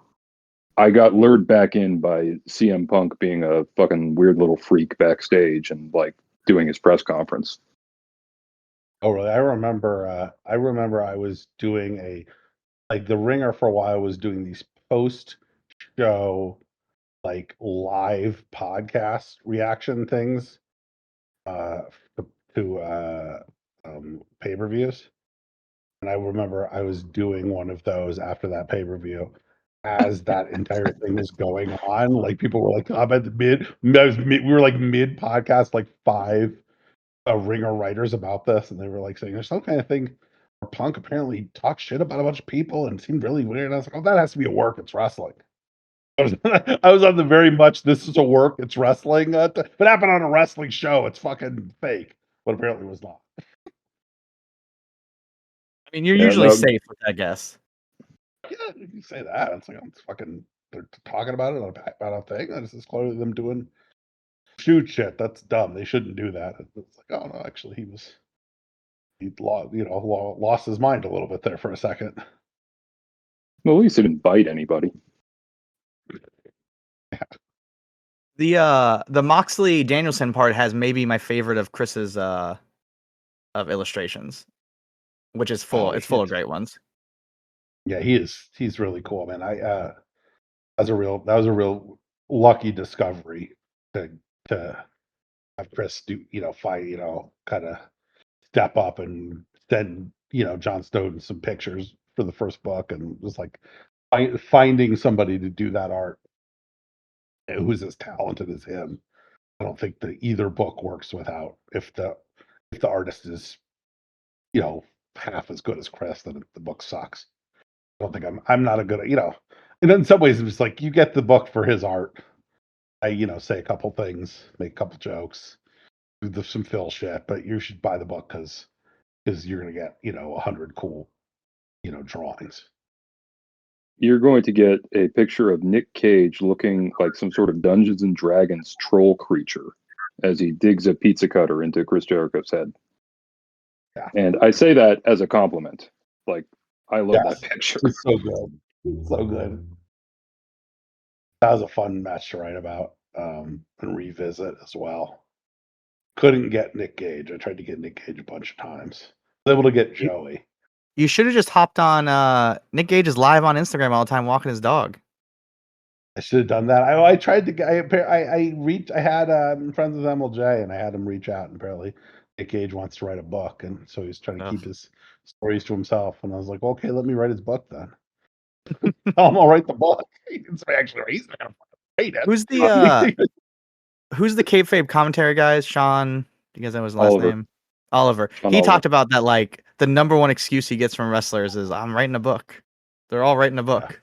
G: got lured back in by CM Punk being a fucking weird little freak backstage and like doing his press conference.
D: Oh, really? I remember I was doing the Ringer for a while was doing these post-show like live podcast reaction things to pay-per-views. And I remember I was doing one of those after that pay-per-view as that entire thing was going on. Like people were like, I'm at the we were like mid podcast, like 5 Ringer writers about this, and they were like saying there's some kind of thing where Punk apparently talked shit about a bunch of people and seemed really weird. And I was like, oh, that has to be a work. It's wrestling. I was on the very much this is a work. It's wrestling. If it happened on a wrestling show, it's fucking fake. But apparently it was not.
E: I mean, you're usually safe with that guess.
D: Yeah, if you say that, it's like it's fucking. They're talking about it about a thing. This is clearly them doing shoot shit. That's dumb. They shouldn't do that. It's like, oh no, actually, he lost his mind a little bit there for a second.
G: Well, at least he didn't bite anybody.
E: Yeah. The Moxley Danielson part has maybe my favorite of Chris's of illustrations, which is full. It's full of great ones.
D: Yeah, he's really cool, man. That was a real lucky discovery to have Chris do fight kind of step up and send John Snowden some pictures for the first book, and just like finding somebody to do that art who's as talented as him. I don't think that either book works without if the artist is half as good as Chris, then the book sucks. I don't think I'm not a good and in some ways it's like you get the book for his art. I say a couple things, make a couple jokes, do some Phil shit, but you should buy the book because you're gonna get 100 cool drawings.
G: You're going to get a picture of Nick Cage looking like some sort of Dungeons and Dragons troll creature as he digs a pizza cutter into Chris Jericho's head. Yeah. And I say that as a compliment. Like, I love that picture.
D: It's so good. It's so good. That was a fun match to write about and revisit as well. Couldn't get Nick Cage. I tried to get Nick Cage a bunch of times. I was able to get Joey.
E: You should have just hopped on. Nick Gage is live on Instagram all the time walking his dog.
D: I should have done that. I tried to. I reached. I had friends with MLJ, and I had him reach out. And apparently, Nick Gage wants to write a book, and so he's trying to keep his stories to himself. And I was like, well, okay, let me write his book then. I'll write the book. He's not gonna write it.
E: Who's the kayfabe commentary guys? Sean. Do you guys know his last name? Oliver. He talked about that, like, the number one excuse he gets from wrestlers is, I'm writing a book. They're all writing a book.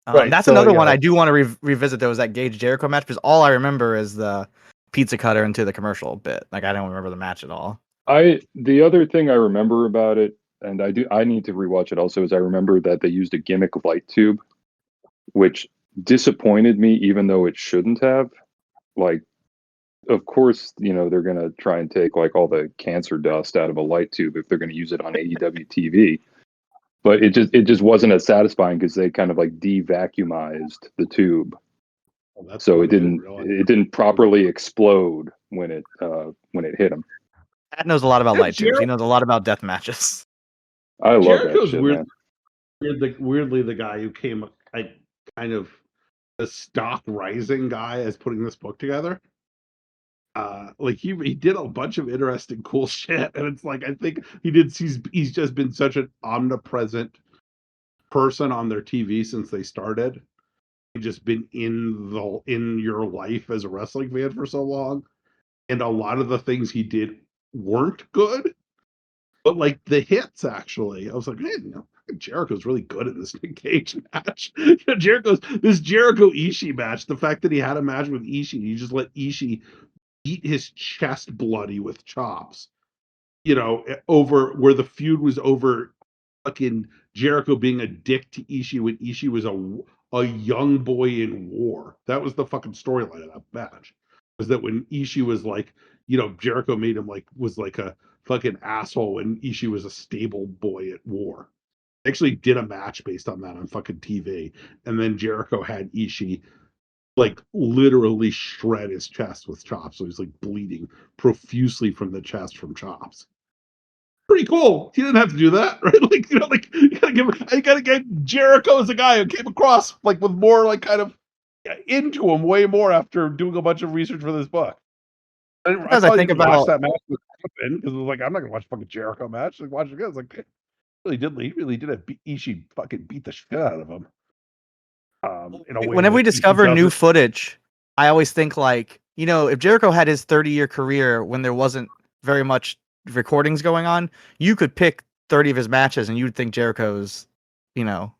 E: Right, that's another one I do want to revisit, though, is that Gage Jericho match, because all I remember is the pizza cutter into the commercial bit. Like, I don't remember the match at all.
G: The other thing I remember about it, and I need to rewatch it also, is I remember that they used a gimmick light tube, which disappointed me, even though it shouldn't have. Like, of course, they're going to try and take like all the cancer dust out of a light tube if they're going to use it on AEW TV. But it just wasn't as satisfying because they kind of like de-vacuumized the tube. So it didn't properly explode when it hit him.
E: Pat knows a lot about light tubes. He knows a lot about death matches.
G: I love Jericho's that shit, man.
D: Weirdly, the guy who came kind of the stock rising guy as putting this book together. Like he did a bunch of interesting, cool shit, and it's like I think he's just been such an omnipresent person on their TV since they started. He's just been in your life as a wrestling fan for so long, and a lot of the things he did weren't good, but like the hits actually, I was like, man, Jericho's really good in this Nick Cage match. Jericho Ishii match. The fact that he had a match with Ishii, he just let Ishii eat his chest bloody with chops, over where the feud was over fucking Jericho being a dick to Ishii when Ishii was a young boy in war. That was the fucking storyline of that match. Was that when Ishii was like, Jericho made him was like a fucking asshole when Ishii was a stable boy at War. Actually did a match based on that on fucking TV, and then Jericho had Ishii like literally shred his chest with chops, so he's like bleeding profusely from the chest from chops. Pretty cool. He didn't have to do that, right? You gotta get Jericho as a guy who came across like with more like kind of into him way more after doing a bunch of research for this book.
E: I think about
D: watch that match because it was like I'm not gonna watch a fucking Jericho match. Like watch it again. It's like he really did it. Ishii fucking beat the shit out of him.
E: Whenever we discover new footage, I always think like, if Jericho had his 30-year career when there wasn't very much recordings going on, you could pick 30 of his matches and you'd think Jericho's, a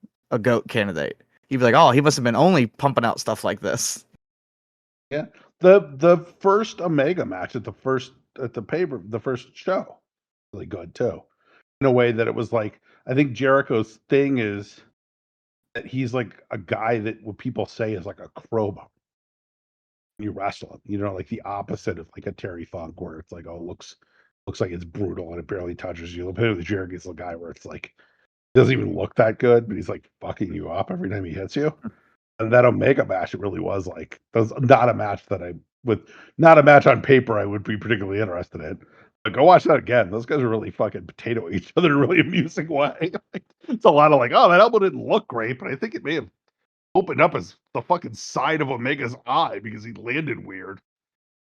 E: GOAT candidate. You'd be like, oh, he must have been only pumping out stuff like this.
D: Yeah. The first Omega match at the first show, really good too. In a way that it was like, I think Jericho's thing is that he's like a guy that what people say is like a crowbar. You wrestle him, like the opposite of like a Terry Funk, where it's like, oh, looks like it's brutal and it barely touches you. The Jericho's the guy where it's like doesn't even look that good, but he's like fucking you up every time he hits you. And that Omega match, it really was like, was not a match not a match on paper I would be particularly interested in. But go watch that again. Those guys are really fucking potato each other in a really amusing way. It's a lot of like, oh, that elbow didn't look great, but I think it may have opened up the fucking side of Omega's eye because he landed weird.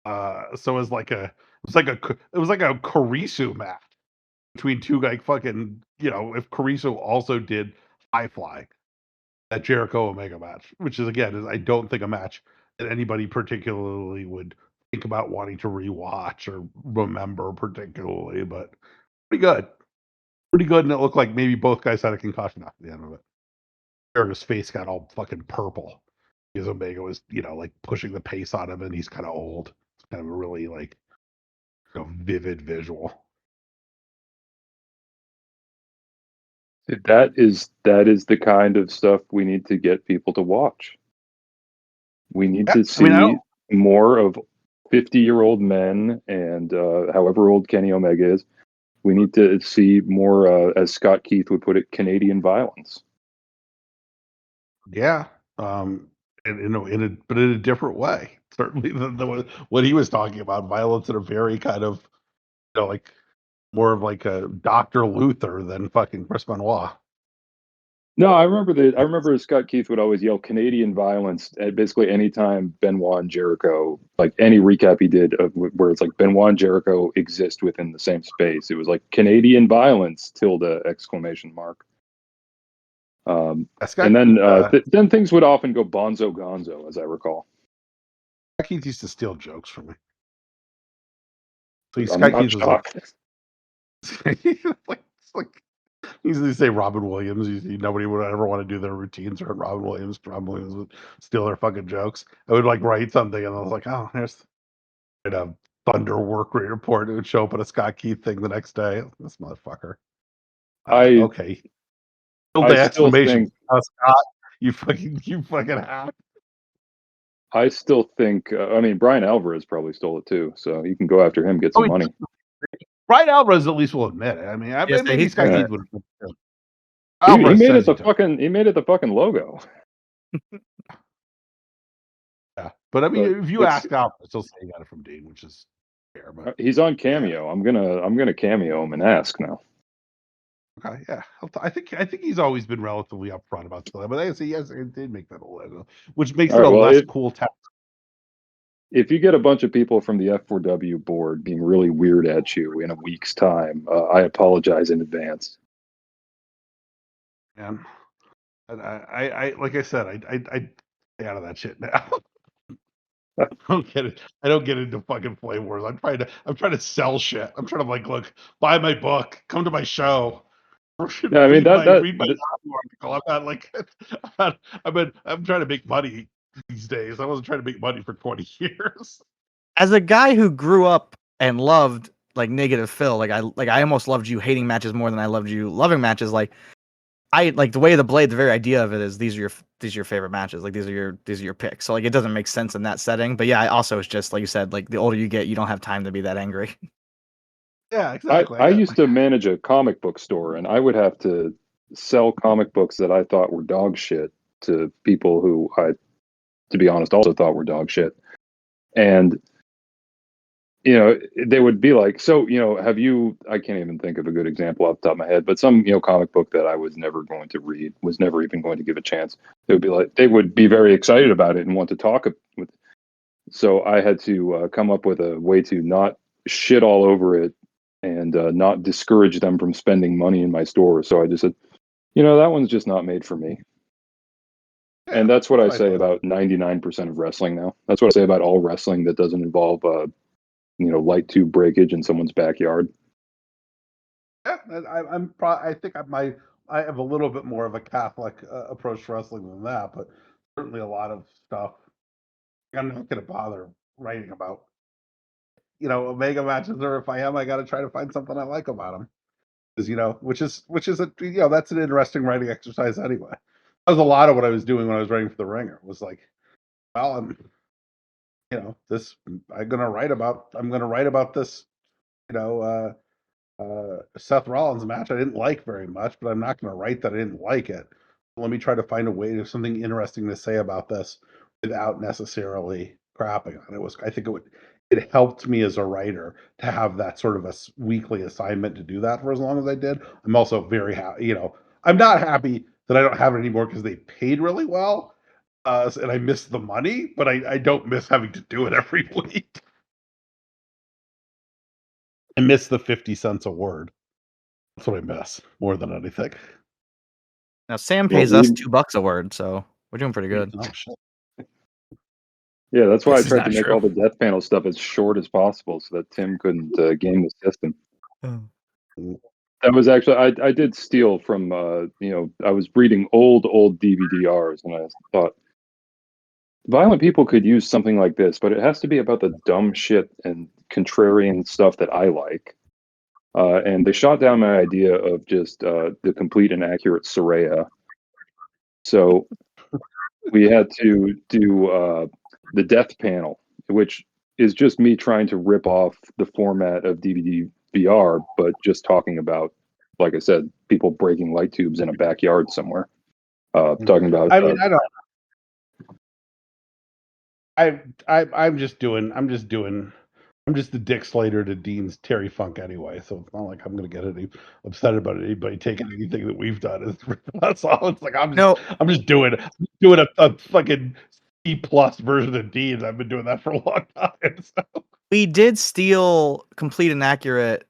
D: So it was like a Karisu match between two like fucking, if Karisu also did high fly. That Jericho Omega match, which is I don't think a match that anybody particularly would think about wanting to rewatch or remember particularly, but pretty good, and it looked like maybe both guys had a concussion after the end of it. Jericho's face got all fucking purple because Omega was, like pushing the pace on him, and he's kind of old. It's kind of a really like, vivid visual.
G: That is the kind of stuff we need to get people to watch. We need to see more of 50-year-old men and however old Kenny Omega is. We need to see more, as Scott Keith would put it, Canadian violence.
D: Yeah, and in a different way. Certainly than what he was talking about, violence in a very kind of, like more of like a Dr. Luther than fucking Chris Benoit.
G: No, I remember Scott Keith would always yell Canadian violence at basically any time Benoit and Jericho, like any recap he did where it's like Benoit and Jericho exist within the same space. It was like Canadian violence ! Exclamation mark. And then things would often go bonzo gonzo, as I recall.
D: Scott Keith used to steal jokes from me.
G: So Scott Keith was
D: like he used to say Robin Williams. Nobody would ever want to do their routines or Robin Williams. Robin Williams would steal their fucking jokes. I would like write something, and I was like, oh, there's a Thunder work rate report. It would show up at a Scott Keith thing the next day. This motherfucker. Okay. The exclamation! Scott, you fucking hack.
G: I still think. Brian Alvarez probably stole it too, so you can go after him, get some money.
D: Brian Alvarez at least will admit it. Maybe Scott Keith would.
G: He made it the fucking logo.
D: Yeah, but if you ask Alvarez, he'll say he got it from Dean, which is fair. But
G: he's on Cameo. Yeah. I'm gonna cameo him and ask now.
D: Okay, yeah, I think he's always been relatively upfront about stuff, but I say yes, it did make that a logo, which makes it a less cool task.
G: If you get a bunch of people from the F4W board being really weird at you in a week's time, I apologize in advance.
D: And I like I said, I stay out of that shit now. I don't get it. I don't get into fucking flame wars. I'm trying to sell shit. I'm trying to look, buy my book, come to my show.
G: Yeah, read my
D: article. I'm trying to make money these days. I wasn't trying to make money for 20 years.
E: As a guy who grew up and loved like Negative Phil, I almost loved you hating matches more than I loved you loving matches. I like the way of the blade. The very idea of it is these are these are your favorite matches. Like these are your picks. So like it doesn't make sense in that setting. But yeah, also it's just like you said, like the older you get, you don't have time to be that angry.
D: Yeah, exactly.
G: I used to manage a comic book store, and I would have to sell comic books that I thought were dog shit to people who I, to be honest, also thought were dog shit. And they would be like, so, have you, I can't even think of a good example off the top of my head, but some, comic book that I was never going to read, was never even going to give a chance. They would be very excited about it and want to talk with. So I had to come up with a way to not shit all over it and not discourage them from spending money in my store. So I just said, that one's just not made for me. Yeah, and that's what I say about 99% of wrestling now. That's what I say about all wrestling that doesn't involve light tube breakage in someone's backyard.
D: Yeah, I think I have a little bit more of a Catholic approach to wrestling than that, but certainly a lot of stuff I'm not going to bother writing about. Omega matches, or if I am, I got to try to find something I like about them, because which is a that's an interesting writing exercise anyway. That was a lot of what I was doing when I was writing for the Ringer. Was like, well, I'm going to write about this, Seth Rollins match I didn't like very much, but I'm not going to write that I didn't like it. Let me try to find a way to something interesting to say about this without necessarily crapping on it. I think it helped me as a writer to have that sort of a weekly assignment to do that for as long as I did. I'm also very happy, I'm not happy that I don't have it anymore because they paid really well. And I miss the money, but I don't miss having to do it every week. I miss the 50 cents a word. That's what I miss more than anything.
E: Now Sam pays us $2 a word, so we're doing pretty good.
D: Oh shit.
G: Yeah, that's why I tried to make all the death panel stuff as short as possible so that Tim couldn't game the system. That was actually I did steal from I was reading old DVDRs, and I thought violent people could use something like this, but it has to be about the dumb shit and contrarian stuff that I like. And they shot down my idea of just the complete and accurate Soraya. So we had to do the death panel, which is just me trying to rip off the format of DVD VR, but just talking about, like I said, people breaking light tubes in a backyard somewhere. Talking about.
D: I mean, I don't. I'm just the Dick Slater to Dean's Terry Funk anyway, so it's not like I'm going to get upset about anybody taking anything that we've done. That's all. It's like I'm just doing a fucking C+ version of Dean. I've been doing that for a long time. So.
E: We did steal complete and accurate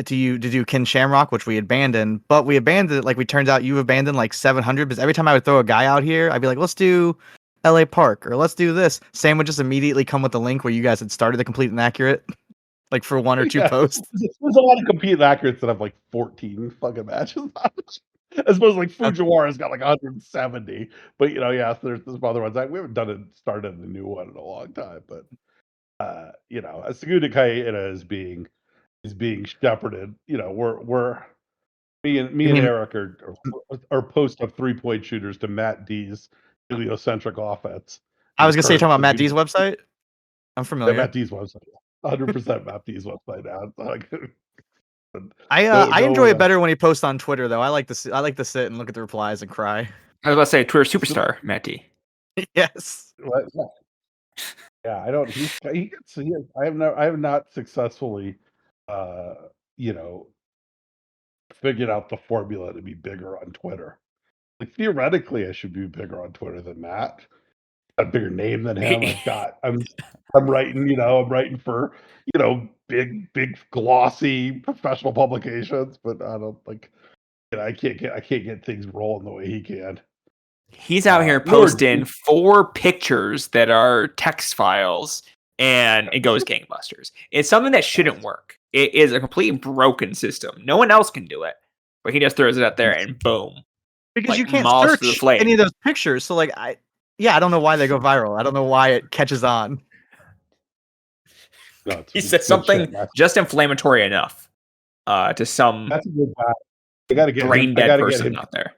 E: to do Ken Shamrock, which we abandoned, but we abandoned it. Like, we turned out you abandoned like 700, because every time I would throw a guy out here, I'd be like, let's do LA Park, or let's do this. Sam would just immediately come with the link where you guys had started the complete and accurate, like for one or two posts.
D: There's a lot of complete and accurates that have like 14 fucking matches. I suppose like Fujiwara's got like 170, but there's some other ones. We haven't started a new one in a long time, but Suguda Kaina is being shepherded. We're me and Eric are post up 3-point shooters to Matt D's heliocentric offense.
E: I was gonna say, you're talking about Matt D's website. I'm familiar.
D: Yeah, Matt D's website, 100% Matt D's website now.
E: I enjoy it better when he posts on Twitter, though. I like to sit and look at the replies and cry.
F: I was about to say Twitter superstar Matt D.
E: Yes.
D: Yeah, I don't. I have not successfully, figured out the formula to be bigger on Twitter. Like, theoretically, I should be bigger on Twitter than Matt. A bigger name than him. I'm writing. I'm writing for big glossy professional publications, but I don't like. I can't get things rolling the way he can.
F: He's out here posting 4 pictures that are text files, and it goes gangbusters. It's something that shouldn't work. It is a completely broken system. No one else can do it, but he just throws it out there and boom.
E: Because you can't search any of those pictures. So I don't know why they go viral. I don't know why it catches on.
F: No, he said something just inflammatory enough to some
D: that's a good guy. I gotta get
F: brain dead person out there.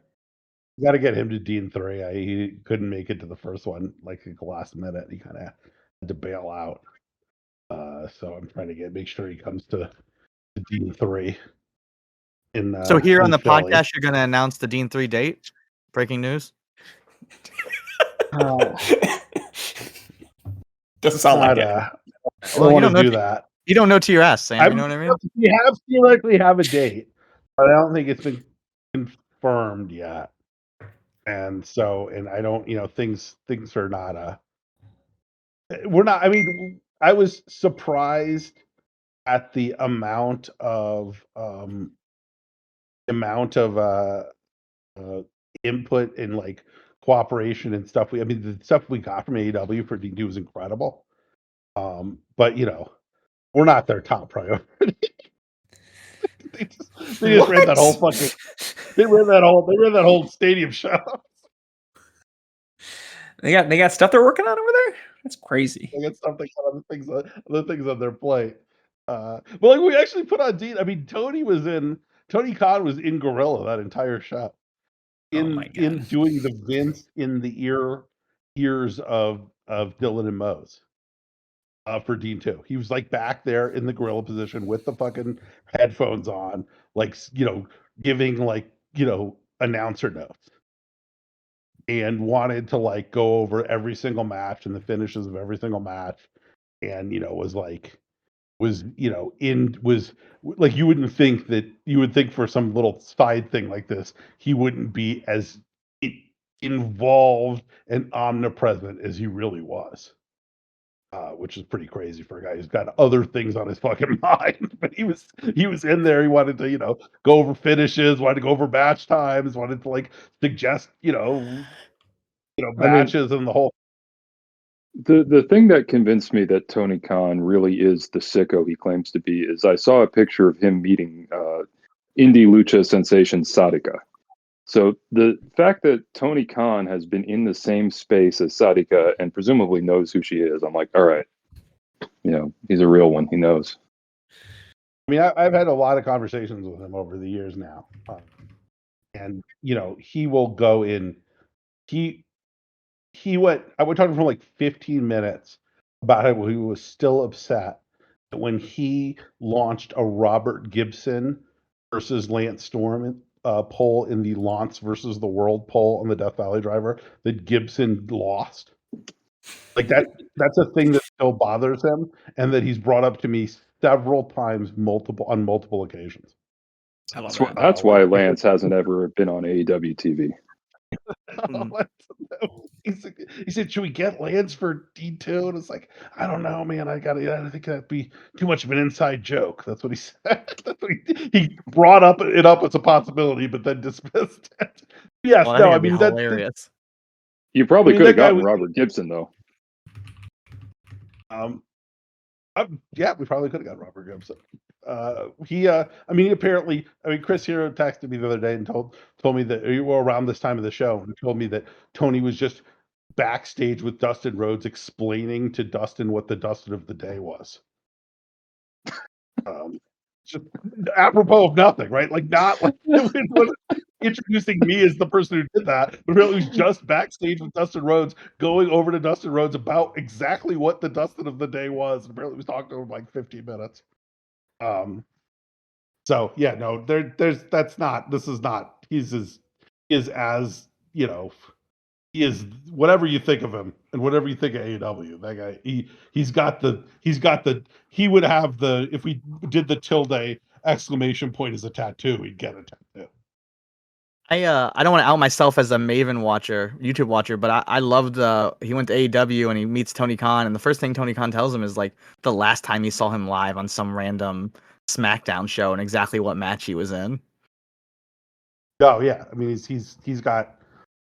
D: got to get him to Dean 3. He couldn't make it to the first one, like at the last minute. He kind of had to bail out. So I'm trying to make sure he comes to Dean 3.
E: So here on
D: in
E: the
D: Philly.
E: podcast, you're going to announce the Dean 3 date. Breaking news.
F: Doesn't sound like it.
D: I
E: Well,
D: don't
E: you
D: want
E: don't
D: to
E: know
D: do that.
E: You don't know till you ask, Sam. You know what I mean?
D: We have theoretically have a date, but I don't think it's been confirmed yet. And so, and I don't, things are not we're not. I mean, I was surprised at the amount of input and like cooperation and stuff. The stuff we got from AEW for D2 was incredible. But we're not their top priority. they just ran that whole fucking. They ran that whole stadium show.
F: They got stuff they're working on over there. That's crazy.
D: They got stuff. They got other things on their plate. But like we actually put on Dean. I mean, Tony Khan was in Gorilla that entire show. In doing the Vince in the ears of Dylan and Mose. For Dean 2. He was like back there in the gorilla position with the fucking headphones on, like, giving like, announcer notes, and wanted to like go over every single match and the finishes of every single match. And, was like you wouldn't think that you would think for some little side thing like this, he wouldn't be as involved and omnipresent as he really was. Which is pretty crazy for a guy who's got other things on his fucking mind. But he was in there. He wanted to, go over finishes, wanted to go over match times, wanted to like suggest, matches and the whole.
G: The thing that convinced me that Tony Khan really is the sicko he claims to be is I saw a picture of him meeting indie lucha sensation Sadika. So the fact that Tony Khan has been in the same space as Sadika and presumably knows who she is, I'm like, all right, he's a real one. He knows.
D: I mean, I've had a lot of conversations with him over the years now, and he will go in. I would talk to him for like 15 minutes about how he was still upset that when he launched a Robert Gibson versus Lance Storm poll in the Lance versus the World poll on the Death Valley Driver, that Gibson lost. Like that's a thing that still bothers him, and that he's brought up to me several times, on multiple occasions.
F: I love that.
G: That's why Lance hasn't ever been on AEW TV.
D: He said, "Should we get Lance for D2?" And it's like, I don't know, man. I think that'd be too much of an inside joke. That's what he said. That's what he brought it up as a possibility, but then dismissed it. Yes,
E: well,
D: no, I mean that's
E: hilarious.
G: You probably could have gotten Robert Gibson though.
D: Yeah, we probably could have got Robert Gibson. He apparently, Chris Hero texted me the other day and told me that around this time of the show, and told me that Tony was just backstage with Dustin Rhodes explaining to Dustin what the Dustin of the day was. Just apropos of nothing, right? Like not like introducing me as the person who did that, but really was just backstage with Dustin Rhodes, going over to Dustin Rhodes about exactly what the Dustin of the day was. And apparently was talking to him like 15 minutes. So yeah, no, he is whatever you think of him and whatever you think of AEW. That guy, he would have if we did the tilde exclamation point as a tattoo, he'd get a tattoo.
E: I don't want to out myself as a Maven watcher, YouTube watcher, but I loved he went to AEW and he meets Tony Khan, and the first thing Tony Khan tells him is like the last time he saw him live on some random SmackDown show and exactly what match he was in.
D: Oh yeah, I mean he's got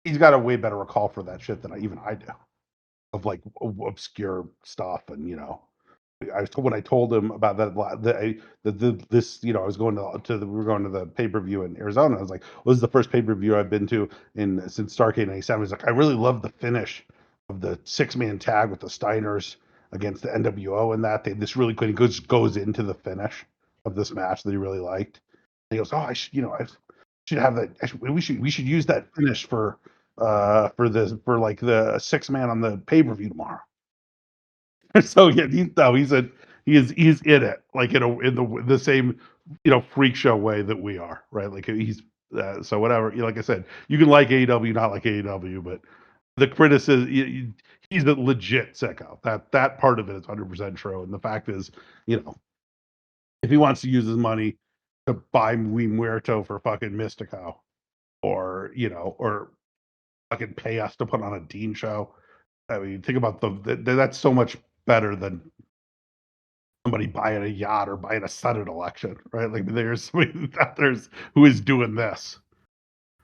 D: a way better recall for that shit than I do, of like obscure stuff. And when I told him about that, we were going to the pay-per-view in Arizona. I was like, well, this is the first pay-per-view I've been to since Starrcade '97. He's like, I really love the finish of the 6-man tag with the Steiners against the NWO, and that this really goes into the finish of this match that he really liked. And he goes, oh, I should should have that. We should use that finish for like the 6-man on the pay-per-view tomorrow. So yeah, he's in it, like in the same freak show way that we are, right? Like he's so whatever. Like I said, you can like AEW, not like AEW, but the criticism, he's a legit sicko. That part of it is 100% true. And the fact is, if he wants to use his money to buy Muy Muerto for fucking Mystico, or or fucking pay us to put on a Dean show. I mean, think about that's so much better than somebody buying a yacht or buying a Senate election, right? Like there's somebody out there who is doing this.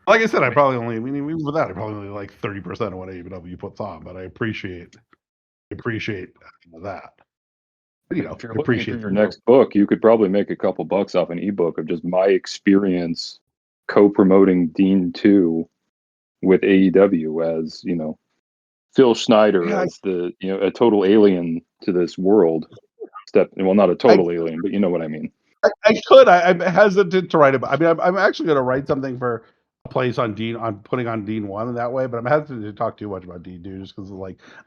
D: Like I said, I mean, even with that, I probably only like 30% of what AEW puts on, but I appreciate that.
G: If you're looking for your next book, you could probably make a couple bucks off an ebook of just my experience co-promoting Dean 2 with AEW as, Phil Schneider as the, a total alien to this world. Well, not a total alien, but you know what I mean.
D: I'm hesitant to write about. I mean, I'm actually going to write something for a place on Dean, on putting on Dean 1 in that way, but I'm hesitant to talk too much about Dean 2 just because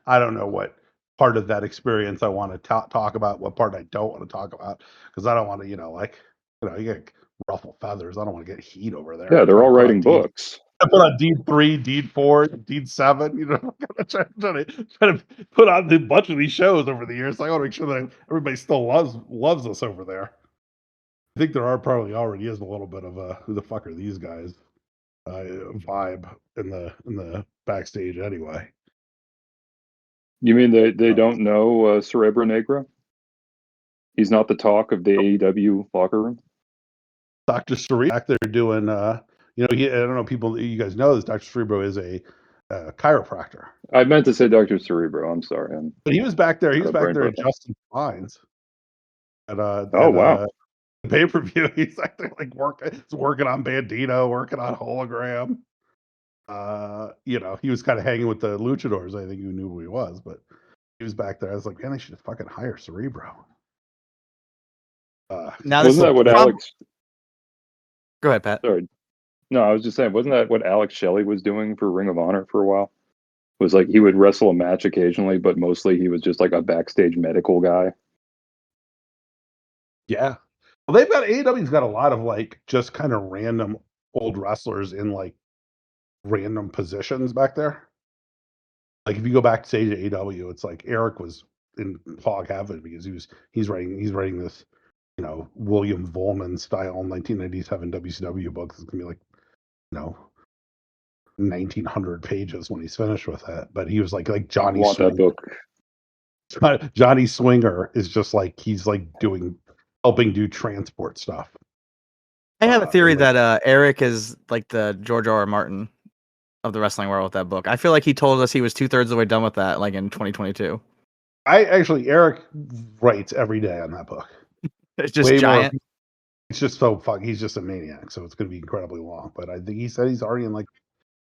D: I don't know what part of that experience I want to talk about, what part I don't want to talk about, because I don't want to, you get ruffle feathers. I don't want to get heat over there.
G: Yeah, they're all writing books.
D: I put on Dean 3, Dean 4, Dean 7. I'm trying to put on a bunch of these shows over the years. So I want to make sure that everybody still loves us over there. I think there probably already is a little bit of a who the fuck are these guys vibe in the backstage anyway.
G: You mean they don't know Cerebro Negra? He's not the talk of the AEW locker room?
D: Dr. Cerebro back there doing, I don't know, you guys know this, Dr. Cerebro is a chiropractor.
G: I meant to say Dr. Cerebro, I'm sorry.
D: But he was back there adjusting spines.
G: Wow.
D: Pay-per-view, he's actually working on Bandito, working on Hologram. He was kind of hanging with the luchadors. I think you knew who he was, but he was back there. I was like, man, they should fucking hire Cerebro.
E: Now
G: wasn't that what Alex?
E: Go ahead, Pat.
G: Sorry. No, I was just saying, wasn't that what Alex Shelley was doing for Ring of Honor for a while? It was like he would wrestle a match occasionally, but mostly he was just like a backstage medical guy.
D: Yeah. Well, AEW's got a lot of just kind of random old wrestlers in random positions back there. Like if you go back to AEW, it's like Eric was in Hog Heaven because he's writing this, William Volman style 1997 WCW book. It's gonna be 1,900 pages when he's finished with it. But he was like Johnny.
G: I want that book.
D: Johnny Swinger is just he's helping do transport stuff.
E: I have a theory that Eric is like the George R.R. Martin of the wrestling world with that book. I feel like he told us he was 2/3 of the way done with that, in 2022.
D: Eric writes every day on that book.
E: It's just giant.
D: It's just so fun. He's just a maniac, so it's going to be incredibly long. But I think he said he's already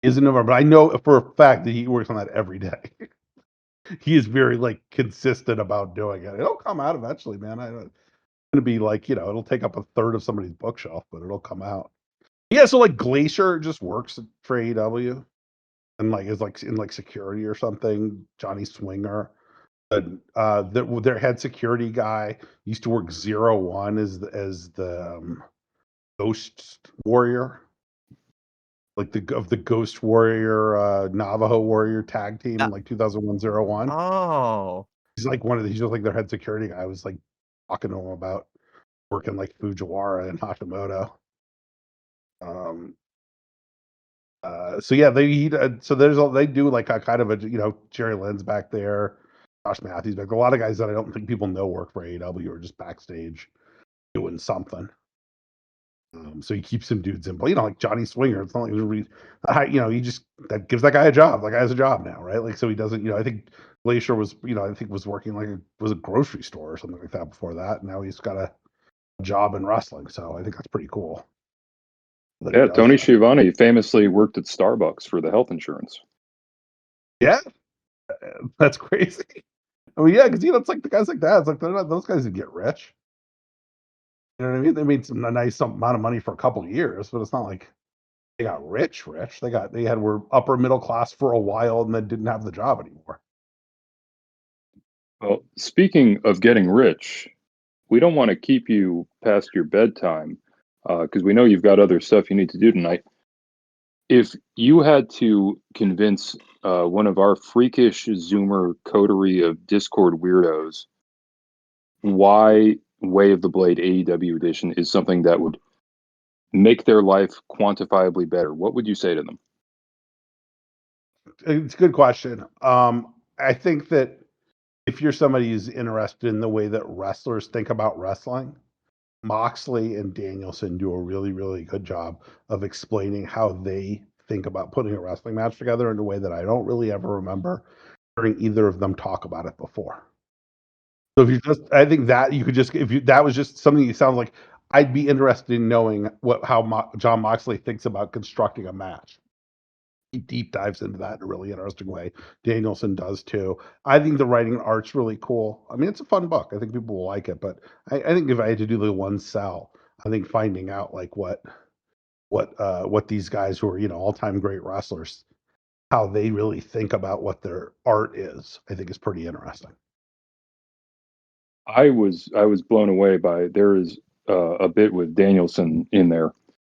D: is in November. But I know for a fact that he works on that every day. He is very consistent about doing it. It'll come out eventually, man. It's going to be it'll take up 1/3 of somebody's bookshelf, but it'll come out. Yeah, so Glacier just works for AEW and is in security or something. Johnny Swinger. Their head security guy used to work 0-1 as the Ghost Warrior, the Ghost Warrior Navajo Warrior tag team in 2001-01.
E: Oh,
D: he's just their head security guy. I was talking to him about working Fujiwara and Hashimoto. So yeah, they do a kind of a Jerry Lynn's back there. Josh Matthews, a lot of guys that I don't think people know work for AEW or just backstage doing something. So he keeps some dudes in, but Johnny Swinger, it's not he just that gives that guy a job. That guy has a job now, right? So he doesn't, I think Glacier was, I think was working was a grocery store or something like that before that. Now he's got a job in wrestling, so I think that's pretty cool.
G: Yeah, Tony Schiavone famously worked at Starbucks for the health insurance.
D: Yeah, that's crazy. I mean, yeah, because it's the guys like that. It's they're not those guys who get rich. You know what I mean? They made a nice amount of money for a couple of years, but it's not They got rich. Were upper middle class for a while and then didn't have the job anymore.
G: Well, speaking of getting rich, we don't want to keep you past your bedtime because we know you've got other stuff you need to do tonight. If you had to convince one of our freakish Zoomer coterie of Discord weirdos why Way of the Blade AEW Edition is something that would make their life quantifiably better, what would you say to them?
D: It's a good question. I think that if you're somebody who's interested in the way that wrestlers think about wrestling, Moxley and Danielson do a really, really good job of explaining how they think about putting a wrestling match together in a way that I don't really ever remember hearing either of them talk about it before. So I think that you could just, that was just something that sounds like I'd be interested in knowing how John Moxley thinks about constructing a match. He deep dives into that in a really interesting way. Danielson does too. I think the writing and art's really cool. I mean, it's a fun book. I think people will like it, but I think if I had to do the one sell, I think finding out like what these guys who are, all-time great wrestlers, how they really think about what their art is, I think is pretty interesting.
G: I was blown away by there is a bit with Danielson in there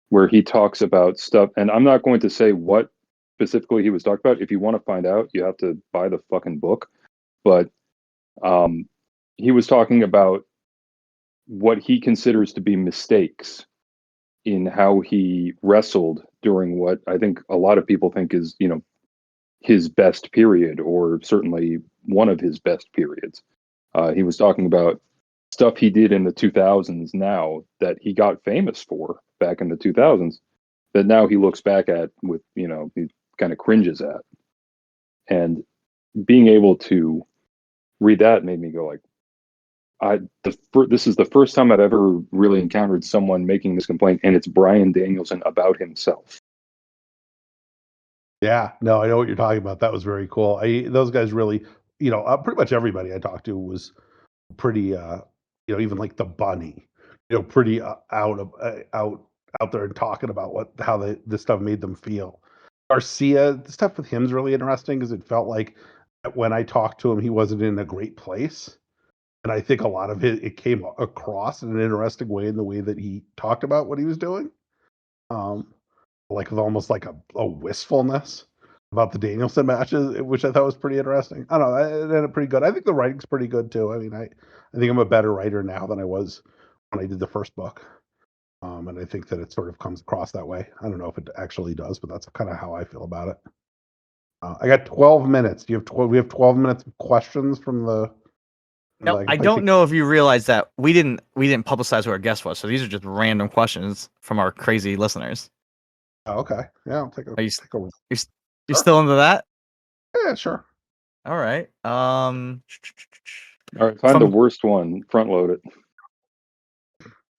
G: where he talks about stuff, and I'm not going to say what specifically he was talking about. If you want to find out, you have to buy the fucking book. But he was talking about what he considers to be mistakes in how he wrestled during what I think a lot of people think is, his best period, or certainly one of his best periods. He was talking about stuff he did in the 2000s now that he got famous for back in the 2000s that now he looks back at with, he kind of cringes at. And being able to read that made me go like, this is the first time I've ever really encountered someone making this complaint, and it's Bryan Danielson about himself.
D: Yeah, no, I know what you're talking about. That was very cool. Those guys really, pretty much everybody I talked to was pretty, even like the bunny, pretty out there and talking about how this stuff made them feel. Garcia, the stuff with him's really interesting because it felt like when I talked to him, he wasn't in a great place. And I think a lot of it came across in an interesting way in the way that he talked about what he was doing. Like with almost like a wistfulness about the Danielson matches, which I thought was pretty interesting. I don't know, it ended pretty good. I think the writing's pretty good too. I mean, I think I'm a better writer now than I was when I did the first book. And I think that it sort of comes across that way. I don't know if it actually does, but that's kind of how I feel about it. I got 12 minutes. We have 12 minutes of questions from the.
E: No, I don't know if you realize that we didn't publicize who our guest was, so these are just random questions from our crazy listeners.
D: Oh, okay. Yeah, I'll take a.
E: You're still into that?
D: Yeah, sure.
E: All right.
G: All right, find the worst one. Front load it.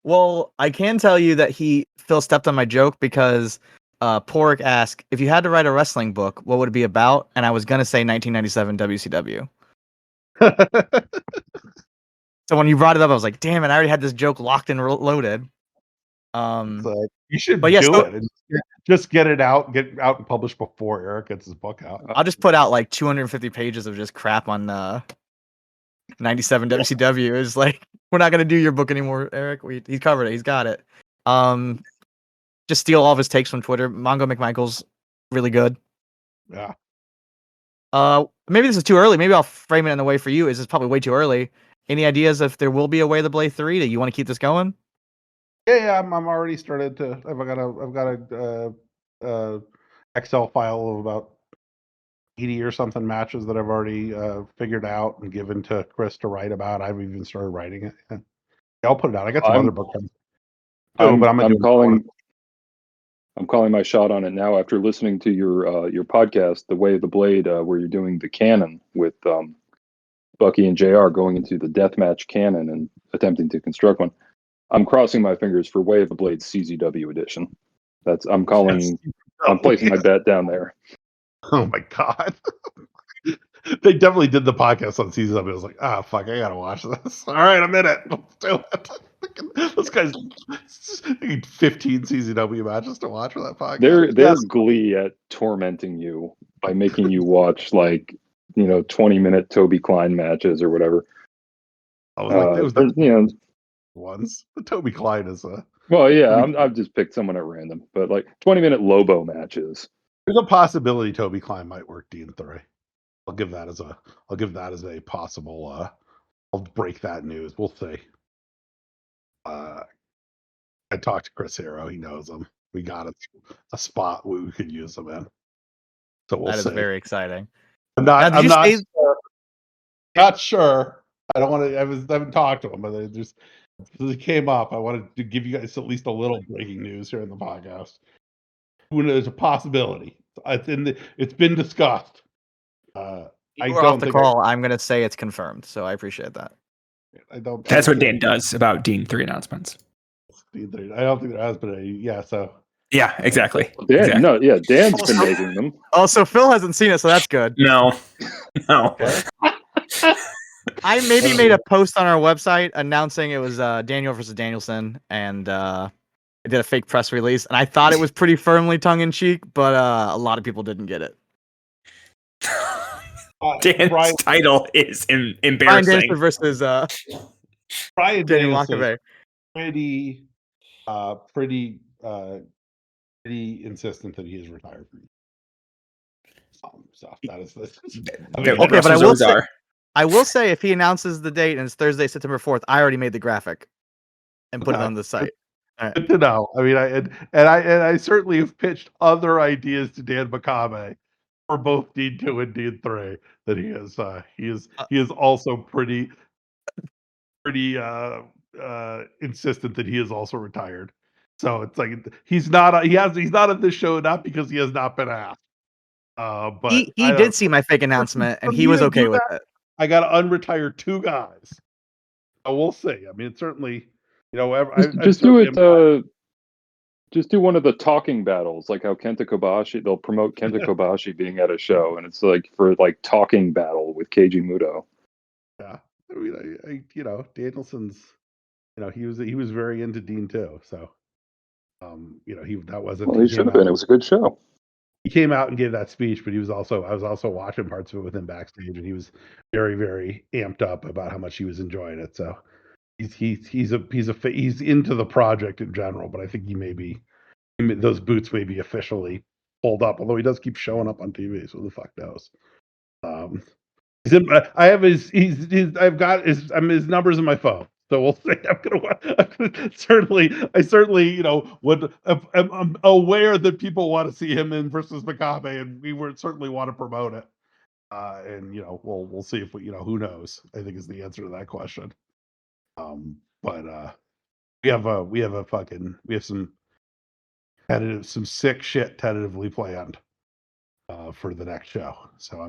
E: Well, I can tell you that Phil stepped on my joke because Porik asked, if you had to write a wrestling book, what would it be about? And I was gonna say 1997 WCW. So when you brought it up, I was like, damn it, I already had this joke locked and loaded.
D: So you should do it. And just get it out and publish before Eric gets his book out.
E: I'll just put out like 250 pages of just crap on 97 WCW. Is like, we're not gonna do your book anymore, Eric. He covered it. He's got it. Just steal all of his takes from Twitter. Mongo McMichael's really good.
D: Yeah.
E: Maybe this is too early. Maybe I'll frame it in a way for you. Is this probably way too early? Any ideas if there will be a Way of the Blade 3? Do you want to keep this going?
D: Yeah. I'm already started to. I've got a Excel file of about 80 or something matches that I've already figured out and given to Chris to write about. I've even started writing it. Yeah, I'll put it out. I got some other books.
G: I'm calling my shot on it now after listening to your podcast, The Way of the Blade, where you're doing the canon with Bucky and JR going into the deathmatch canon and attempting to construct one. I'm crossing my fingers for Way of the Blade CZW edition. I'm placing my bet down there.
D: Oh my god. They definitely did the podcast on CZW. I was like, fuck, I gotta watch this. All right, I'm in it. Let's do it. Let's Those guys need 15 CZW matches to watch for that podcast.
G: Their glee at tormenting you by making you watch 20-minute Toby Klein matches or whatever.
D: I was like, those
G: you know,
D: ones. The Toby Klein is a.
G: well, yeah, I've just picked someone at random, but 20-minute Lobo matches.
D: There's a possibility Toby Klein might work Dean 3. I'll give that as a possible. I'll break that news. We'll see. I talked to Chris Hero. He knows him. We got a spot where we could use him in. So we'll see.
E: That is very exciting.
D: I'm not sure. I don't want to. I haven't talked to him, but it came up. I wanted to give you guys at least a little breaking news here in the podcast. There's a possibility. It's been discussed.
E: We're off the call. I'm going to say it's confirmed. So I appreciate that.
F: That's what Dan does about Dean 3 announcements.
D: I don't think there has been any. Yeah. So.
F: Yeah, exactly.
G: Dan, no, yeah, Dan's been making them.
E: Oh, so Phil hasn't seen it, so that's good.
F: No.
D: Okay.
E: I maybe made a post on our website announcing it was Daniel versus Danielson, and I did a fake press release, and I thought it was pretty firmly tongue-in-cheek, but a lot of people didn't get it.
F: Dan's title is embarrassing.
E: Brian Danielson versus
D: Brian
E: Daniel
D: Danielson.
E: Lacavere.
D: Pretty insistent that he is retired from stuff. That is this.
E: Okay, but I will say if he announces the date and it's Thursday, September 4th, I already made the graphic and put it on the site. Right.
D: Good to know. I mean, I certainly have pitched other ideas to Dan Makabe for both Dean 2 and Dean 3 that he is also pretty insistent that he is also retired. So it's like he's not on this show not because he has not been asked. But
E: he did see my fake announcement and he was okay with it.
D: I got to unretire 2 guys. So we'll see. I mean, it's certainly,
G: just do it. Just do one of the talking battles, like how Kenta Kobashi. They'll promote Kenta Kobashi being at a show, and it's for talking battle with Keiji Muto.
D: Yeah, I mean, Danielson's, he was very into Dean too. So, that wasn't.
G: Well, he should have been. It was a good show.
D: He came out and gave that speech, but I was also watching parts of it with him backstage, and he was very, very amped up about how much he was enjoying it. So he's into the project in general, but I think those boots may be officially pulled up, although he does keep showing up on TV, so who the fuck knows. I have his numbers in my phone. So we'll say I'm certainly, I'm aware that people want to see him in versus Makabe, and we would certainly want to promote it. And we'll see if who knows, I think is the answer to that question. But we have some sick shit tentatively planned for the next show. So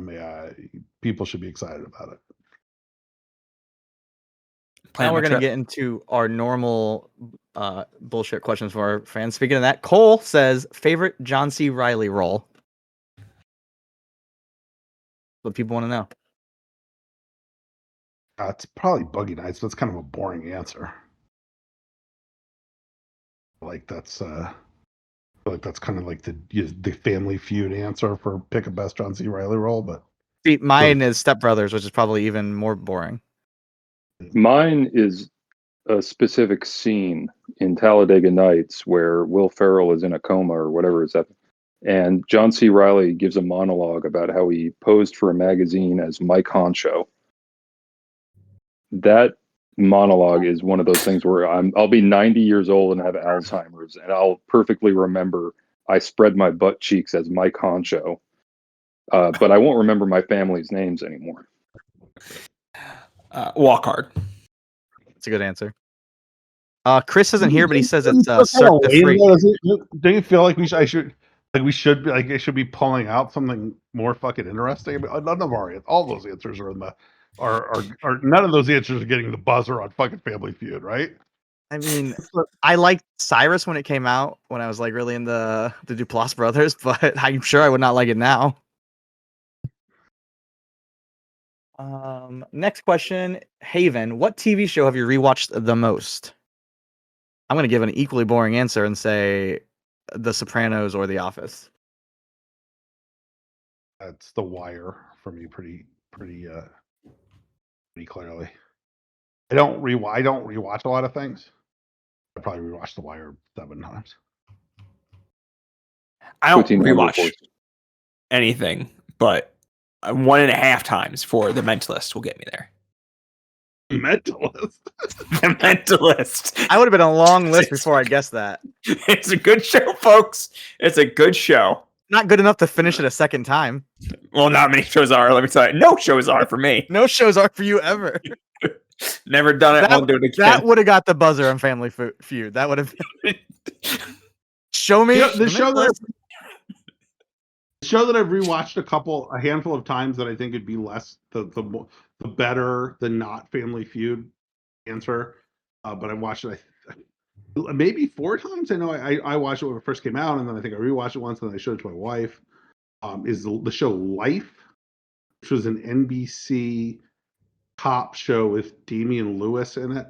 D: people should be excited about it.
E: Now we're going to get into our normal bullshit questions for our fans. Speaking of that, Cole says, favorite John C. Reilly role? What people want to know.
D: It's probably Boogie Nights, but it's kind of a boring answer. That's kind of like the Family Feud answer for pick a best John C. Reilly role. But
E: see, mine is Step Brothers, which is probably even more boring.
G: Mine is a specific scene in Talladega Nights where Will Ferrell is in a coma or whatever is happening, and John C. Reilly gives a monologue about how he posed for a magazine as Mike Honcho. That monologue is one of those things where I'll be 90 years old and have Alzheimer's, and I'll perfectly remember I spread my butt cheeks as Mike Honcho, but I won't remember my family's names anymore.
F: Walk hard.
E: That's a good answer. Chris isn't here, but he says it's Cirque du Freak.
D: Do you feel like I should be pulling out something more fucking interesting? I mean, none of all those answers are in the are none of those answers are getting the buzzer on fucking Family Feud, right?
E: I mean, I liked Cyrus when it came out, when I was really in the Duplass brothers, but I'm sure I would not like it now. Next question, Haven. What TV show have you rewatched the most? I'm gonna give an equally boring answer and say The Sopranos or The Office.
D: That's The Wire for me, pretty clearly. I don't rewatch a lot of things. I probably rewatched The Wire 7 times.
F: I don't
G: 14 number
F: rewatch
G: reports.
F: anything, but 1.5 times for The Mentalist will get me there.
D: Mentalist.
F: The Mentalist.
E: I would have been a long list before I guessed that.
F: It's a good show, folks. It's a good show.
E: Not good enough to finish it a second time.
F: Well, not many shows are. Let me tell you, no shows are for me.
E: No shows are for you ever.
F: Never done it. Won't do it again.
E: That would have got the buzzer on Family Feud. That would have. Show me
D: The show that I've rewatched a handful of times that I think would be less the better the not Family Feud answer. But I watched it maybe 4 times. I know I watched it when it first came out, and then I think I rewatched it once, and then I showed it to my wife. Is the show Life, which was an NBC cop show with Damian Lewis in it,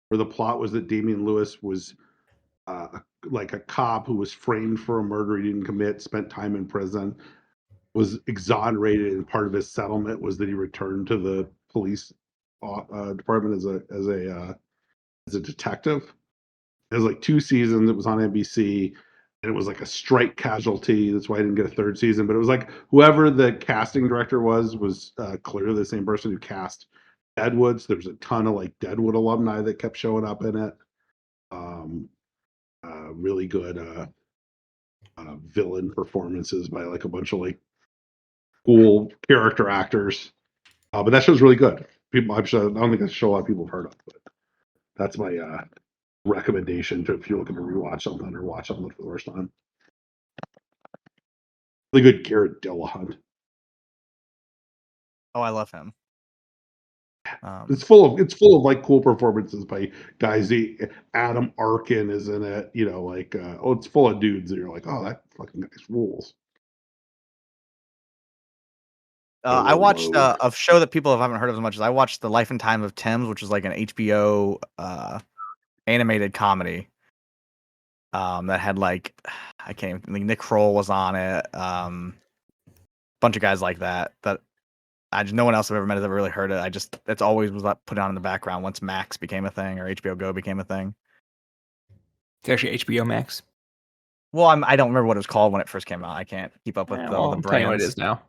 D: where the plot was that Damian Lewis was like a cop who was framed for a murder he didn't commit, spent time in prison, was exonerated, and part of his settlement was that he returned to the police department as a detective. It was like 2 seasons. It was on NBC, and it was like a strike casualty. That's why I didn't get a 3rd season. But it was like whoever the casting director was clearly the same person who cast Deadwood. So there's a ton of like Deadwood alumni that kept showing up in it. Really good villain performances by like a bunch of like cool character actors. But that show's really good. I don't think it's a show a lot of people have heard of, but that's my recommendation to if you're looking to rewatch something or watch something for the first time. Really good Garrett Dillahunt.
E: Oh, I love him.
D: It's full of like cool performances by guys. Adam Arkin is in it. It's full of dudes that you're like, oh, that fucking guy's rules.
E: I watched a show that people haven't heard of as much as I watched The Life and Time of Thames, which is like an HBO animated comedy. That had like I can't even think. Nick Kroll was on it. Bunch of guys like that. No one else I've ever met has ever really heard it. It's always was put on in the background once Max became a thing or HBO Go became a thing.
F: It's actually HBO Max.
E: Well, I don't remember what it was called when it first came out. I can't keep up with all the brands.
F: Tell you what it is now.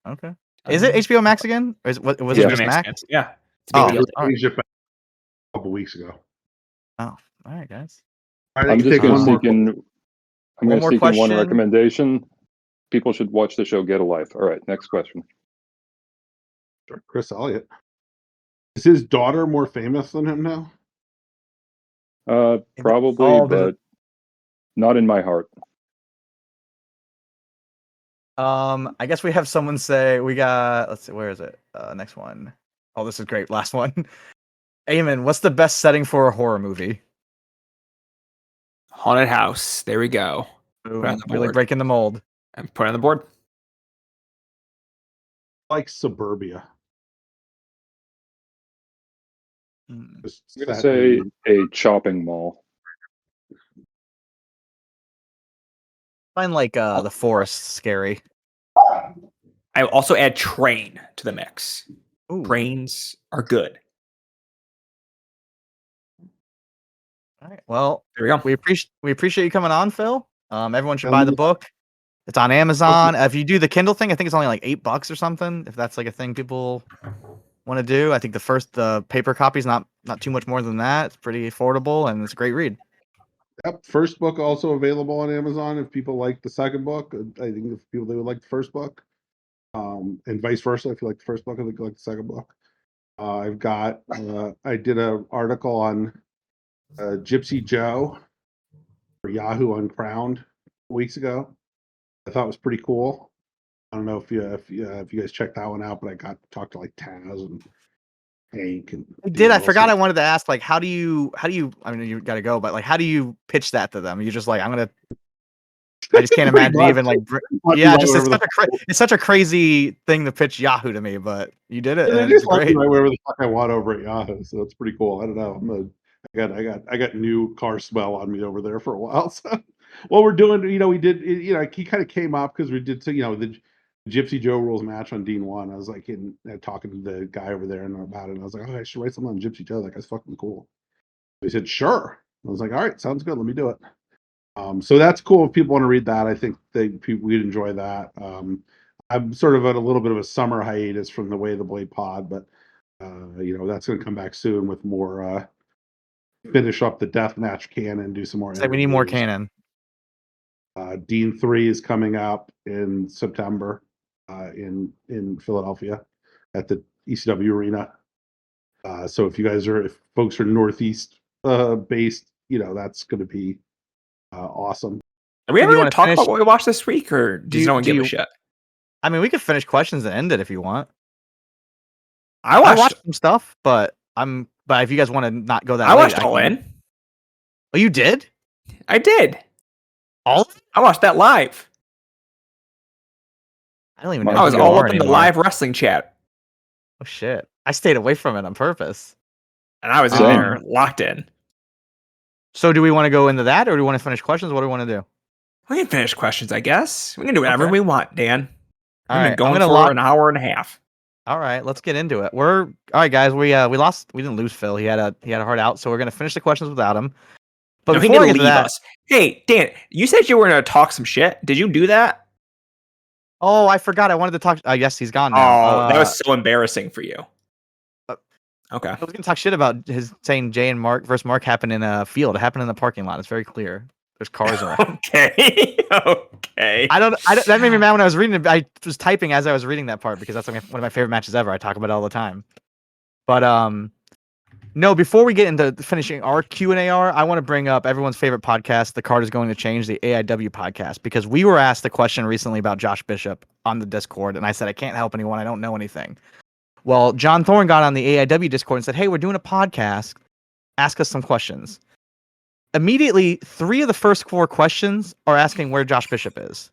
E: Okay. Is it HBO Max again? Or was it just Max?
F: Yeah.
E: It's
D: a couple weeks ago.
E: Oh, all right, guys.
G: I'm just going to sneak in. I'm going to sneak in one
E: question.
G: recommendation. People should watch the show Get a Life. All right, next question.
D: Chris Elliott. Is his daughter more famous than him now?
G: Probably, but not in my heart.
E: I guess we have someone say let's see, where is it? Next one. Oh, this is great. Last one. Eamon, what's the best setting for a horror movie?
F: Haunted house. There we go.
E: Boom, really breaking the mold.
F: And put it on the board.
D: Like Suburbia.
G: I'm going to say a chopping mall.
E: Find like the forest scary.
F: I also add Train to the mix.
E: Ooh.
F: Trains are good.
E: All right. Well,
F: there we go.
E: We appreciate you coming on, Phil. Everyone should buy the book. It's on Amazon. If you do the Kindle thing, I think it's only like $8 or something. If that's like a thing people want to do, I think the paper copy is not too much more than that. It's pretty affordable and it's a great read.
D: Yep. First book also available on Amazon if people like the second book. I think if people they would like the first book, and vice versa. If you like the first book, I think you like the second book. I've got. I did an article on Gypsy Joe for Yahoo Uncrowned weeks ago. I thought it was pretty cool. I don't know if you guys checked that one out, but I got to talk to like Taz and Hank and
E: I did. I forgot. I wanted to ask, like, how do you? I mean, you got to go, but like, how do you pitch that to them? You're just like, I just can't imagine even like, yeah, just it's such a crazy thing to pitch Yahoo to me, but you did it.
D: I just right wherever the fuck I want over at Yahoo, so it's pretty cool. I don't know. I I got new car smell on me over there for a while. So what we're doing, we did, he kind of came up because we did, the Gypsy Joe Rules match on Dean 1. I was like talking to the guy over there and about it. And I was like, I should write something on Gypsy Joe. That guy's fucking cool. He said, sure. I was like, all right, sounds good. Let me do it. So that's cool. If people want to read that, I think we'd enjoy that. I'm sort of at a little bit of a summer hiatus from the Way of the Blade pod, but that's going to come back soon with more. Finish up the deathmatch canon, do some more.
E: It's like we need more canon.
D: Dean 3 is coming up in September in Philadelphia at the ECW Arena. So if folks are Northeast based, that's going to be awesome.
F: Are we ever going to talk about what we watched this week, or does no one give a shit?
E: I mean, we could finish questions and end it if you want.
F: I watched
E: some stuff, but if you guys want to not go that
F: I
E: late,
F: watched All In.
E: Oh, you did?
F: I did. I watched that live.
E: I don't even know.
F: I was all up in the live wrestling chat.
E: Oh shit! I stayed away from it on purpose,
F: and I was in there locked in.
E: So, do we want to go into that, or do we want to finish questions? What do we want to do?
F: We can finish questions, I guess. We can do whatever we want, Dan.
E: All right,
F: going for an hour and a half.
E: All right, let's get into it. All right, guys. We didn't lose Phil. He had a hard out, so we're gonna finish the questions without him. But
F: before I get to that, us. Hey, Dan, you said you were gonna talk some shit. Did you do that?
E: Oh, I forgot. I wanted to talk. I guess he's gone now.
F: Oh, that was so embarrassing for you. Okay.
E: I was gonna talk shit about his saying Jay and Mark versus Mark happened in a field. It happened in the parking lot. It's very clear. There's cars around.
F: Okay. Okay.
E: I don't. That made me mad when I was reading it. I was typing as I was reading that part because that's like one of my favorite matches ever. I talk about it all the time. But no. Before we get into finishing our Q&A, I want to bring up everyone's favorite podcast. The Card is Going to Change, the AEW podcast, because we were asked a question recently about Josh Bishop on the Discord, and I said I can't help anyone. I don't know anything. Well, John Thorne got on the AEW Discord and said, hey, we're doing a podcast. Ask us some questions. Immediately, 3 of the first 4 questions are asking where Josh Bishop is.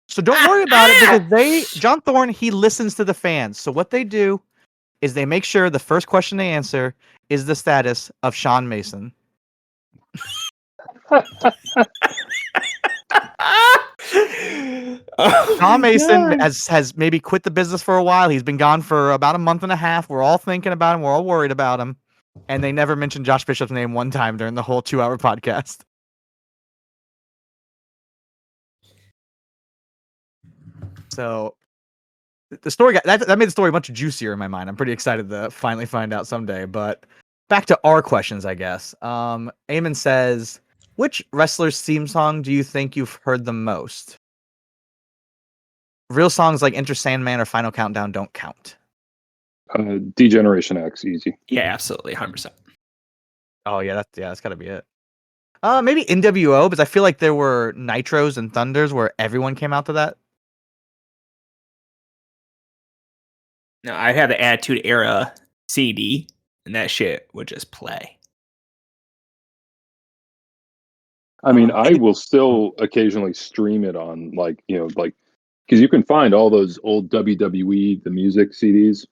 E: So don't worry about it because John Thorne, he listens to the fans. So what they do is they make sure the first question they answer is the status of Sean Mason. Sean Mason has maybe quit the business for a while. He's been gone for about a month and a half. We're all thinking about him. We're all worried about him. And they never mentioned Josh Bishop's name one time during the whole 2-hour podcast. So the story that made the story much juicier in my mind. I'm pretty excited to finally find out someday. But back to our questions, I guess. Eamon says, which wrestler's theme song do you think you've heard the most? Real songs like Enter Sandman or Final Countdown don't count.
G: Degeneration X, easy.
F: Yeah, absolutely, 100%.
E: Oh yeah, that's got to be it. Maybe NWO, because I feel like there were Nitros and Thunders where everyone came out to that.
F: No, I had the Attitude Era CD, and that shit would just play.
G: I mean, I will still occasionally stream it on, because you can find all those old WWE, the music CDs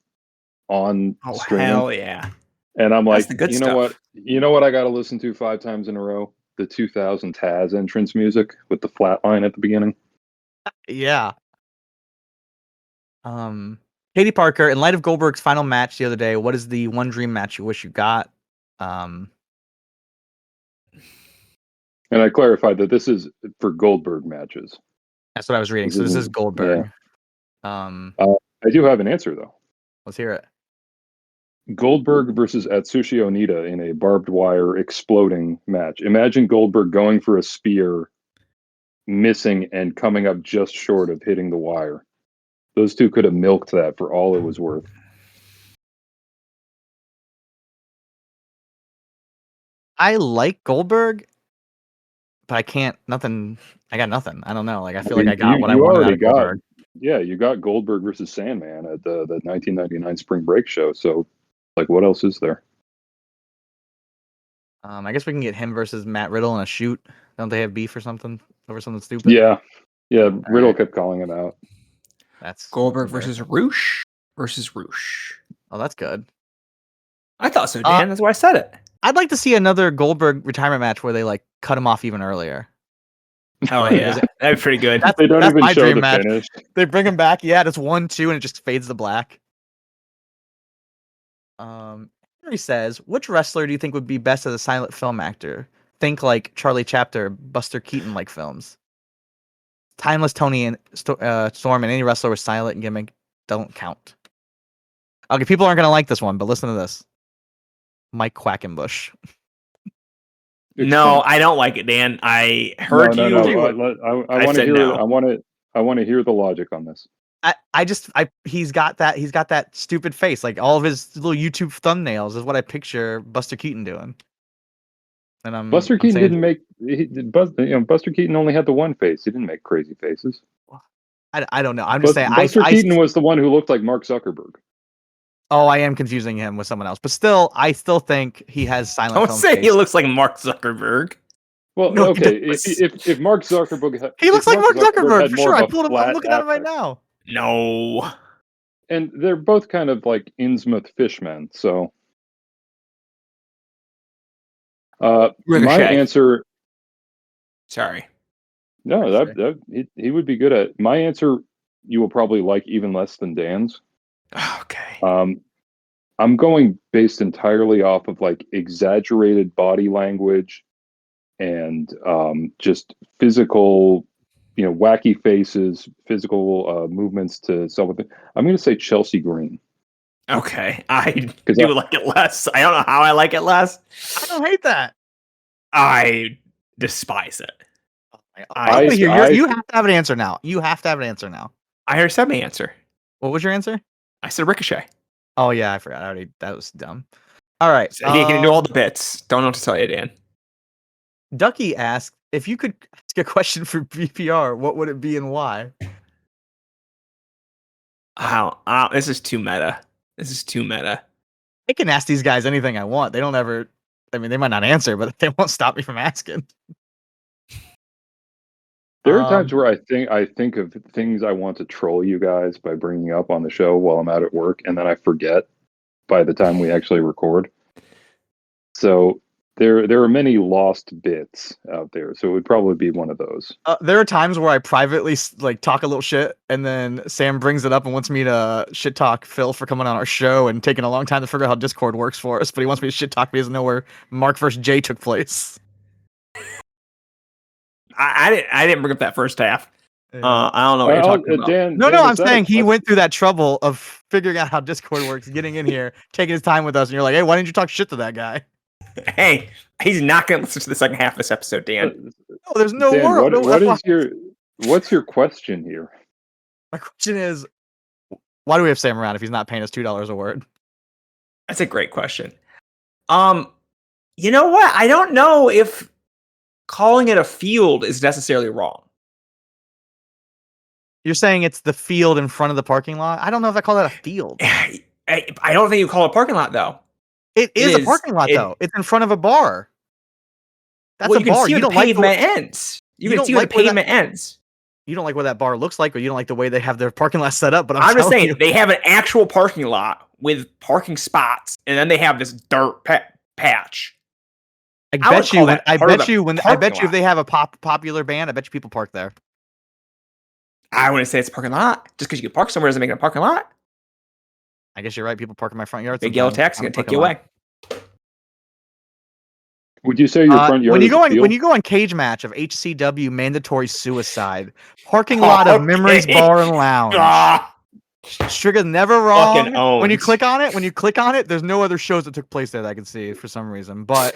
G: on streaming.
F: Hell yeah.
G: And I'm like,
F: you know
G: what? You know what I got to listen to 5 times in a row? The 2000 Taz entrance music with the flat line at the beginning.
E: Yeah. Katie Parker, in light of Goldberg's final match the other day, what is the one dream match you wish you got?
G: And I clarified that this is for Goldberg matches.
E: That's what I was reading. So this is Goldberg.
G: Yeah. I do have an answer, though.
E: Let's hear it.
G: Goldberg versus Atsushi Onita in a barbed wire exploding match. Imagine Goldberg going for a spear, missing, and coming up just short of hitting the wire. Those two could have milked that for all it was worth.
E: I like Goldberg, but I can't. Nothing. I got nothing. I don't know. Like I feel like I got what I wanted out of Goldberg.
G: Yeah, you got Goldberg versus Sandman at the 1999 Spring Break show. So, what else is there?
E: I guess we can get him versus Matt Riddle in a shoot. Don't they have beef or something over something stupid?
G: Yeah. Riddle kept calling it out.
E: That's
F: Goldberg versus Roosh versus Roosh.
E: Oh, that's good.
F: I thought so, Dan. That's why I said it.
E: I'd like to see another Goldberg retirement match where they like cut him off even earlier.
F: Oh yeah, that'd be pretty good.
G: They don't
E: That's
G: even
E: my
G: show
E: dream
G: the
E: match.
G: finish.
E: They bring him back. Yeah, it's 1-2 and it just fades to black. Henry says, which wrestler do you think would be best as a silent film actor? Think like Charlie Chapter, Buster Keaton like films. Timeless Tony and Storm and any wrestler with silent gimmick don't count. Okay, people aren't gonna like this one, but listen to this. Mike Quackenbush.
F: No, I don't like it, Dan. I heard you.
G: No. I want to hear.
F: no.
G: I want to hear the logic on this.
E: He's got that stupid face. Like all of his little YouTube thumbnails is what I picture Buster Keaton doing. And
G: Buster Keaton didn't make. Buster Keaton only had the one face. He didn't make crazy faces.
E: I don't know. I'm just saying.
G: Buster Keaton was the one who looked like Mark Zuckerberg.
E: Oh, I am confusing him with someone else, but still, I still think he has silent.
F: Don't
E: film
F: say
E: face.
F: he looks like Mark Zuckerberg.
G: Well,
E: No,
G: okay. If Mark Zuckerberg,
E: He looks like Mark Zuckerberg
G: had
E: for
G: more
E: sure.
G: of
E: I
G: a
E: pulled him. I'm
G: flat
E: looking at him right
G: affect.
E: now.
F: No.
G: And they're both kind of like Innsmouth fishmen. So, my
F: Ricochet.
G: answer.
F: Sorry.
G: No, that he would be good at. My answer, you will probably like even less than Dan's.
F: Okay.
G: I'm going based entirely off of like exaggerated body language and just physical, wacky faces, physical movements to sell with it. I'm going to say Chelsea Green.
F: Okay. I do like it less. I don't know how I like it less.
E: I don't hate that.
F: I despise it.
E: You have to have an answer now. You have to have an answer now.
F: I already said my answer.
E: What was your answer?
F: I said Ricochet.
E: Oh yeah, I forgot. That was dumb. All right.
F: So he can do all the bits. Don't know what to tell you, Dan.
E: Ducky asked, if you could ask a question for BPR, what would it be and why?
F: This is too meta.
E: I can ask these guys anything I want. They don't ever. I mean, they might not answer, but they won't stop me from asking.
G: There are times where I think of things I want to troll you guys by bringing up on the show while I'm out at work, and then I forget by the time we actually record. So there are many lost bits out there. So it would probably be one of those.
E: There are times where I privately like talk a little shit, and then Sam brings it up and wants me to shit talk Phil for coming on our show and taking a long time to figure out how Discord works for us. But he wants me to shit talk because he doesn't know where Mark vs. Jay took place.
F: I didn't bring up that first half. I don't know what you're talking about.
G: Dan,
E: I'm saying he went through that trouble of figuring out how Discord works, getting in here, taking his time with us, and you're like, hey, why didn't you talk shit to that guy?
F: Hey, he's not going to listen to the second half of this episode, Dan.
E: No, there's no
G: Dan,
E: world.
G: What's your question here?
E: My question is, why do we have Sam around if he's not paying us $2 a word?
F: That's a great question. You know what? I don't know if calling it a field is necessarily wrong.
E: You're saying it's the field in front of the parking lot? I don't know if I call that a field.
F: I don't think you call it a parking lot, though.
E: It is a parking lot, though. It's in front of a bar. That's a bar.
F: You can see where the pavement ends. You can see where the pavement ends.
E: You don't like what that bar looks like, or you don't like the way they have their parking lot set up. But
F: I'm just saying, they have an actual parking lot with parking spots, and then they have this dirt patch.
E: I bet you if they have a popular band, I bet you people park there.
F: I wouldn't say it's a parking lot. Just because you can park somewhere doesn't make it a parking lot.
E: I guess you're right. People park in my front yard.
F: Big yellow taxi gonna take you away.
G: Would you say your front yard?
E: When you go on Cage Match of HCW Mandatory Suicide, parking lot of Memories Bar and Lounge. Trigger never wrong. When you click on it, there's no other shows that took place there that I can see for some reason. But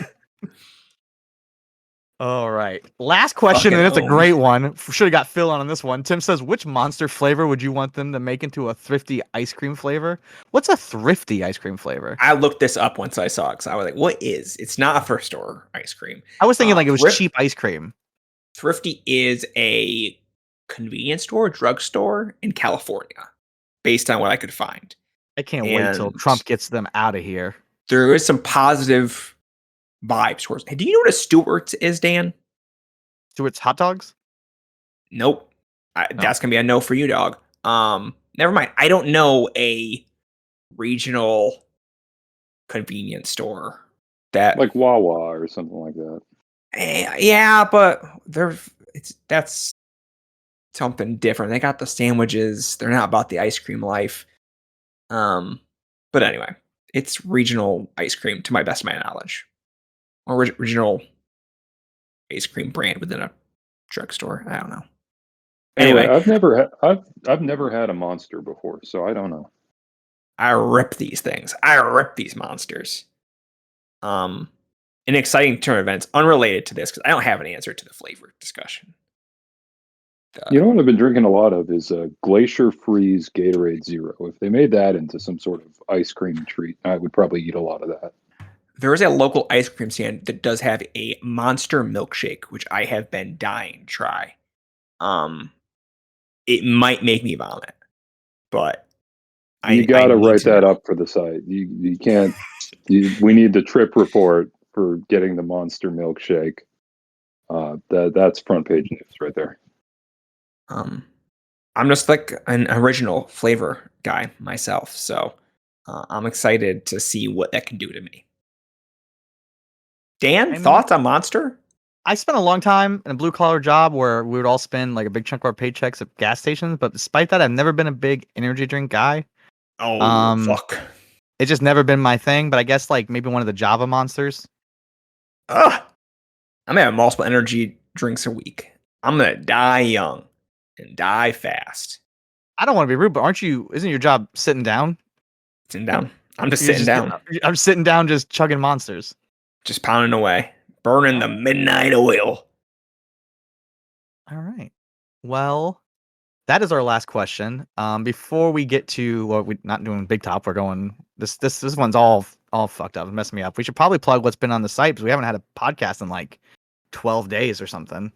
E: all right, last question, and it's a great one. Should have got Phil on this one. Tim says, which monster flavor would you want them to make into a thrifty ice cream flavor? What's a thrifty ice cream flavor?
F: I looked this up once I saw it because I was like, what is? It's not a first store ice cream.
E: I was thinking like it was cheap ice cream.
F: Thrifty is a convenience store, drugstore in California, based on what I could find.
E: I can't wait till Trump gets them out of here.
F: There is some positive vibes towards. Hey, do you know what a Stewart's is, Dan?
E: Stewart's hot dogs?
F: Nope. That's gonna be a no for you, dog. Never mind. I don't know a regional convenience store That
G: Like Wawa or something like that.
F: yeah, but that's something different. They got the sandwiches. They're not about the ice cream life. But anyway, it's regional ice cream to my best of my knowledge, or regional ice cream brand within a drugstore. I don't know. Anyway,
G: I've never had a Monster before, so I don't know.
F: I rip these things. I rip these monsters. An exciting turn of events unrelated to this because I don't have an answer to the flavor discussion.
G: You know what I've been drinking a lot of is Glacier Freeze Gatorade Zero. If they made that into some sort of ice cream treat, I would probably eat a lot of that.
F: There is a local ice cream stand that does have a monster milkshake, which I have been dying to try. It might make me vomit, but
G: You got to
F: need
G: write that
F: know.
G: up for the site. You can't. We need the trip report for getting the monster milkshake. That's front page news right there.
F: I'm just like an original flavor guy myself, so I'm excited to see what that can do to me. Dan, thoughts on Monster?
E: I spent a long time in a blue collar job where we would all spend like a big chunk of our paychecks at gas stations. But despite that, I've never been a big energy drink guy.
F: Oh, fuck.
E: It's just never been my thing. But I guess like maybe one of the Java monsters.
F: I'm having multiple energy drinks a week. I'm gonna die young and die fast.
E: I don't want to be rude, but isn't your job sitting down?
F: Sitting down. I'm just sitting down.
E: I'm sitting down just chugging monsters.
F: Just pounding away. Burning the midnight oil.
E: All right. Well, that is our last question. Before we get to we're not doing big top, we're going this one's all fucked up, messing me up. We should probably plug what's been on the site because we haven't had a podcast in like 12 days or something.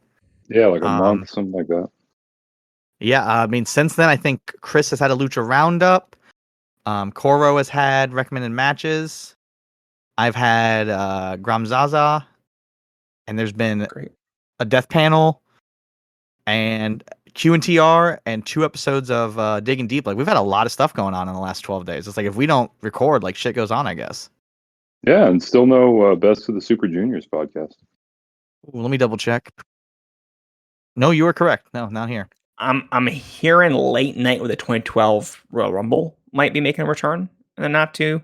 G: Yeah, like a month, something like that.
E: Yeah, I mean, since then, I think Chris has had a Lucha Roundup. Koro has had recommended matches. I've had Gramzaza, and there's been a death panel, and Q&TR, and 2 episodes of Digging Deep. Like, we've had a lot of stuff going on in the last 12 days. It's like, if we don't record, like, shit goes on, I guess.
G: Yeah, and still no Best of the Super Juniors podcast.
E: Ooh, let me double check. No, you were correct. No, not here.
F: I'm hearing late night with the 2012 Royal Rumble might be making a return in the not too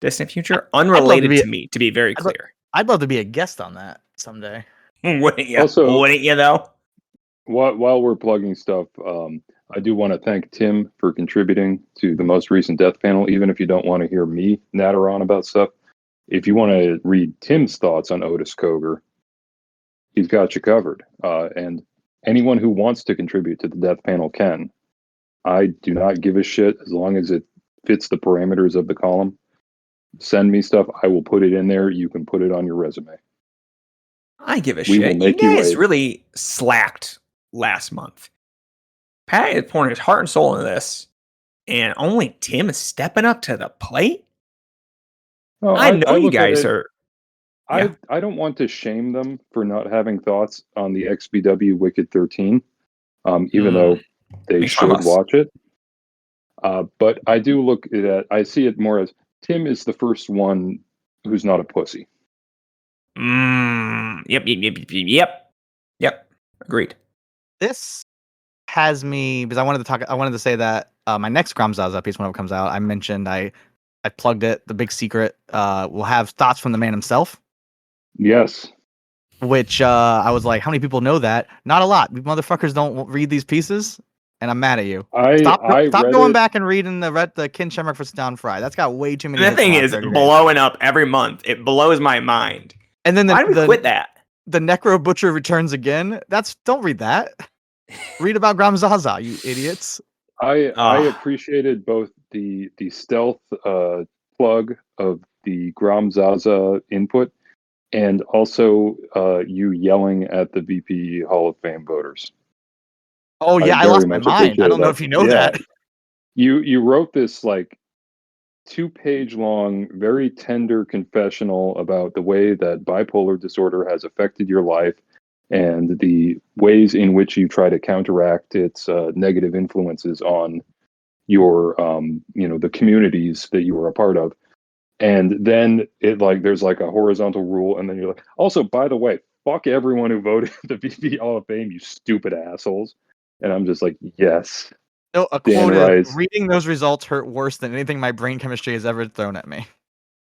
F: distant future. Unrelated to me, to be very clear.
E: I'd love to be a guest on that someday.
F: Wouldn't you?
G: Also,
F: wouldn't you though?
G: While we're plugging stuff, I do want to thank Tim for contributing to the most recent death panel. Even if you don't want to hear me natter on about stuff, if you want to read Tim's thoughts on Otis Cogar, he's got you covered. And anyone who wants to contribute to the death panel can. I do not give a shit as long as it fits the parameters of the column. Send me stuff. I will put it in there. You can put it on your resume.
F: I give a shit. You guys really slacked last month. Pat is pouring his heart and soul into this, and only Tim is stepping up to the plate.
G: Oh,
F: I know you guys are.
G: I don't want to shame them for not having thoughts on the XBW Wicked 13, even though they should watch it. But I do look at it, I see it more as Tim is the first one who's not a pussy.
F: Yep. Agreed.
E: This has me because I wanted to say that my next Gramzaza piece, when it comes out, I mentioned I plugged it. The big secret will have thoughts from the man himself.
G: Yes.
E: Which I was like, how many people know that? Not a lot. You motherfuckers don't read these pieces, and I'm mad at you. Stop going back and reading the Ken Shamrock for Down Fry. That's got way too many.
F: That thing is blowing up every month. It blows my mind.
E: And then
F: why did we quit that?
E: The Necro Butcher returns again. Don't read that. Read about Gramzaza, you idiots.
G: I appreciated both the stealth plug of the Gramzaza input and also you yelling at the VP Hall of Fame voters.
E: Oh yeah, I lost my mind. I don't know if you know that.
G: You wrote this like 2-page long, very tender confessional about the way that bipolar disorder has affected your life and the ways in which you try to counteract its negative influences on your, the communities that you are a part of. And then it like there's like a horizontal rule, and then you're like, also, by the way, fuck everyone who voted the VP Hall of Fame, you stupid assholes. And I'm just like, yes.
E: No, a
G: Dan
E: quote is,
G: Rice.
E: reading those results hurt worse than anything my brain chemistry has ever thrown at me.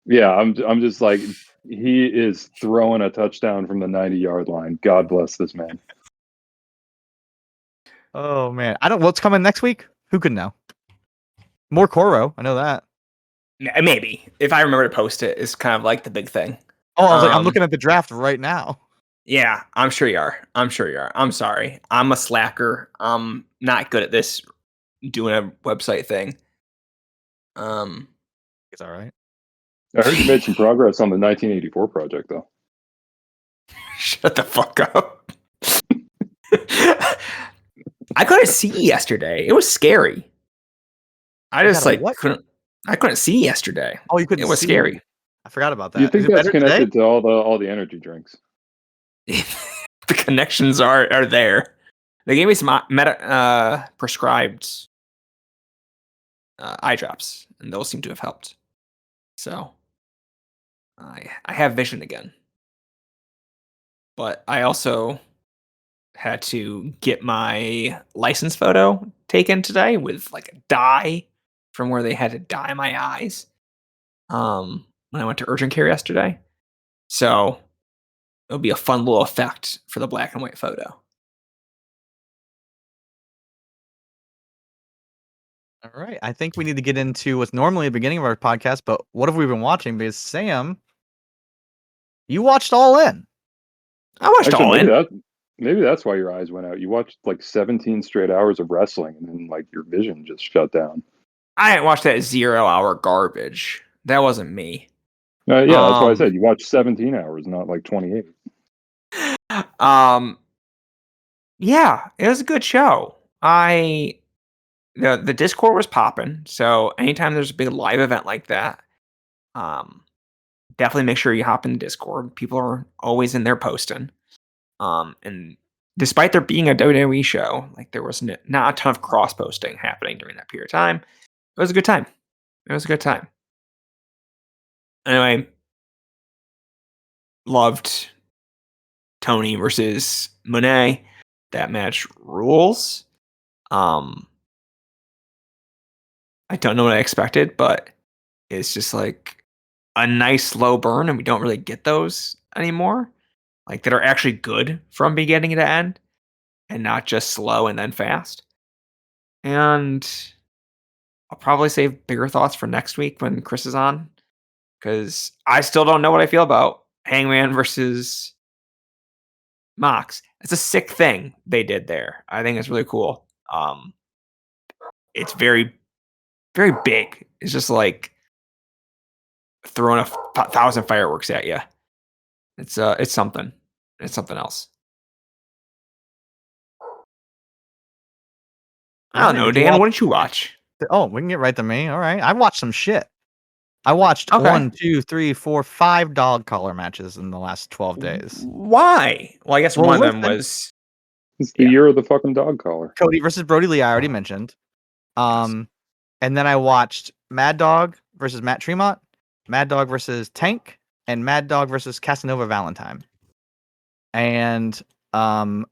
G: Yeah, I'm just like, he is throwing a touchdown from the 90-yard line. God bless this man.
E: Oh man, I don't. What's coming next week? Who could know? More Koro, I know that.
F: Maybe if I remember to post it, is kind of like the big thing.
E: Oh, I was like, I'm looking at the draft right now.
F: Yeah, I'm sure you are. I'm sorry. I'm a slacker. I'm not good at this doing a website thing.
E: It's all right.
G: I heard you made some progress on the 1984 project, though.
F: Shut the fuck up. I couldn't see yesterday. It was scary. I just like
E: what?
F: I couldn't see yesterday.
E: Oh, you couldn't.
F: It was
E: see.
F: scary.
E: I forgot about that.
G: You think
E: Is it
G: that's
E: better
G: connected
E: today?
G: to all the energy drinks?
F: The connections are there. They gave me some prescribed eye drops, and those seem to have helped. So I have vision again, but I also had to get my license photo taken today with like a dye from where they had to dye my eyes. When I went to urgent care yesterday, so it'll be a fun little effect for the black and white photo.
E: All right. I think we need to get into what's normally the beginning of our podcast, but what have we been watching? Because Sam, you watched All In.
F: I watched All In.
G: Maybe that's why your eyes went out. You watched like 17 straight hours of wrestling, and then like your vision just shut down.
F: I didn't watch that 0-hour garbage. That wasn't me.
G: Yeah, that's why I said you watched 17 hours, not like 28.
F: Yeah, it was a good show. The Discord was popping, so anytime there's a big live event like that, definitely make sure you hop in Discord. People are always in there posting. And despite there being a WWE show, like there was not a ton of cross posting happening during that period of time. It was a good time. Anyway, loved Tony versus Monet. That match rules. I don't know what I expected, but it's just like a nice slow burn, and we don't really get those anymore. Like that are actually good from beginning to end, and not just slow and then fast. And I'll probably save bigger thoughts for next week when Chris is on, because I still don't know what I feel about Hangman versus Mox. It's a sick thing they did there. I think it's really cool. It's very, very big. It's just like throwing 1,000 fireworks at you. It's something. It's something else. I don't know, Dan. What did you watch?
E: Oh, we can get right to me. All right. I watched some shit. I watched 1, 2, 3, 4, 5 dog collar matches in the last 12 days.
F: Why? Well, I guess one of them was...
G: It's the year of the fucking dog collar.
E: Cody versus Brody Lee, I already mentioned. And then I watched Mad Dog versus Matt Tremont, Mad Dog versus Tank, and Mad Dog versus Casanova Valentine. And I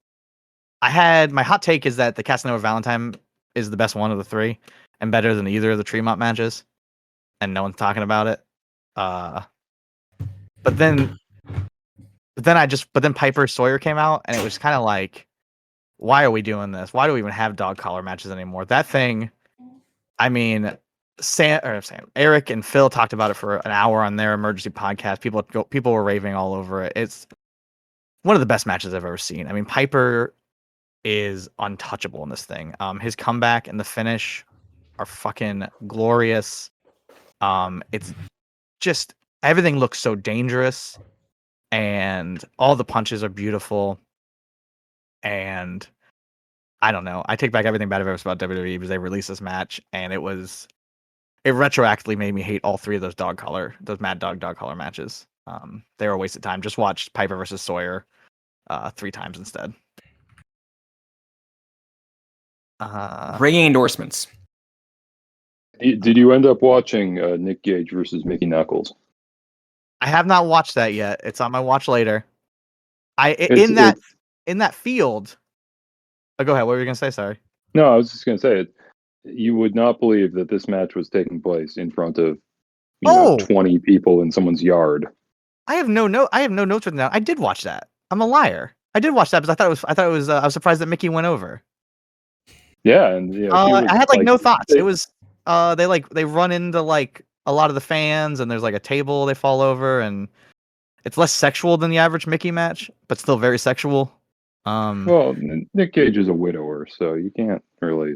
E: had... My hot take is that the Casanova Valentine is the best one of the three and better than either of the Tremont matches. And no one's talking about it. But then Piper Sawyer came out, and it was kind of like, why are we doing this? Why do we even have dog collar matches anymore? That thing, I mean, Eric and Phil talked about it for an hour on their emergency podcast. People were raving all over it. It's one of the best matches I've ever seen. I mean, Piper is untouchable in this thing. His comeback and the finish are fucking glorious. It's just everything looks so dangerous, and all the punches are beautiful. And I don't know. I take back everything bad I've ever said about WWE because they released this match, and it retroactively made me hate all three of those Mad Dog dog collar matches. They were a waste of time. Just watch Piper versus Sawyer 3 times instead.
F: Ringing endorsements.
G: Did you end up watching Nick Gage versus Mickey Knuckles?
E: I have not watched that yet. It's on my watch later.
G: It's,
E: In that field. Oh, go ahead. What were you gonna say? Sorry.
G: No, I was just going to say it. You would not believe that this match was taking place in front of 20 people in someone's yard.
E: I have no notes written down. I did watch that. I'm a liar. I did watch that because I was surprised that Mickey went over.
G: Yeah, and
E: I had no thoughts. It was they run into like a lot of the fans, and there's like a table they fall over, and it's less sexual than the average Mickey match, but still very sexual.
G: Well, Nick Gage is a widower, so you can't really.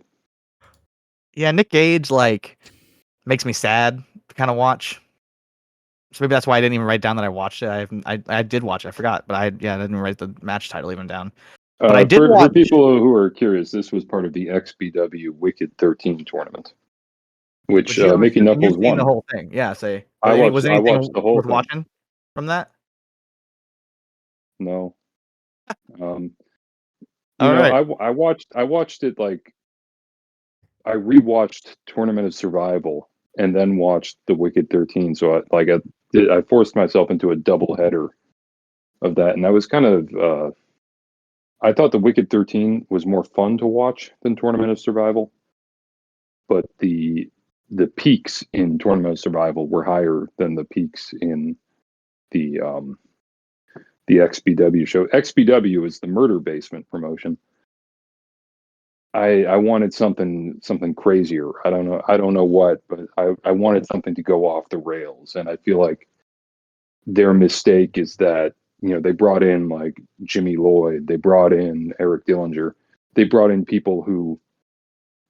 E: Yeah, Nick Gage like makes me sad to kind of watch. So maybe that's why I didn't even write down that I watched it. I did watch it. I forgot, but I didn't write the match title even down. But I did watch.
G: For people who are curious, this was part of the XPW Wicked 13 tournament, which Mickey Knuckles won
E: the whole thing. Yeah, say
G: I watched the whole
E: worth
G: thing.
E: watching from that.
G: No.
E: Right.
G: I watched it like I rewatched Tournament of Survival and then watched the Wicked 13. So I forced myself into a double header of that, and I was kind of I thought the Wicked 13 was more fun to watch than Tournament of Survival, but the peaks in Tournament of Survival were higher than the peaks in the XPW show. XPW is the Murder Basement promotion. I wanted something crazier. I don't know what, but I wanted something to go off the rails, and I feel like their mistake is that they brought in like Jimmy Lloyd, they brought in Eric Dillinger, they brought in people who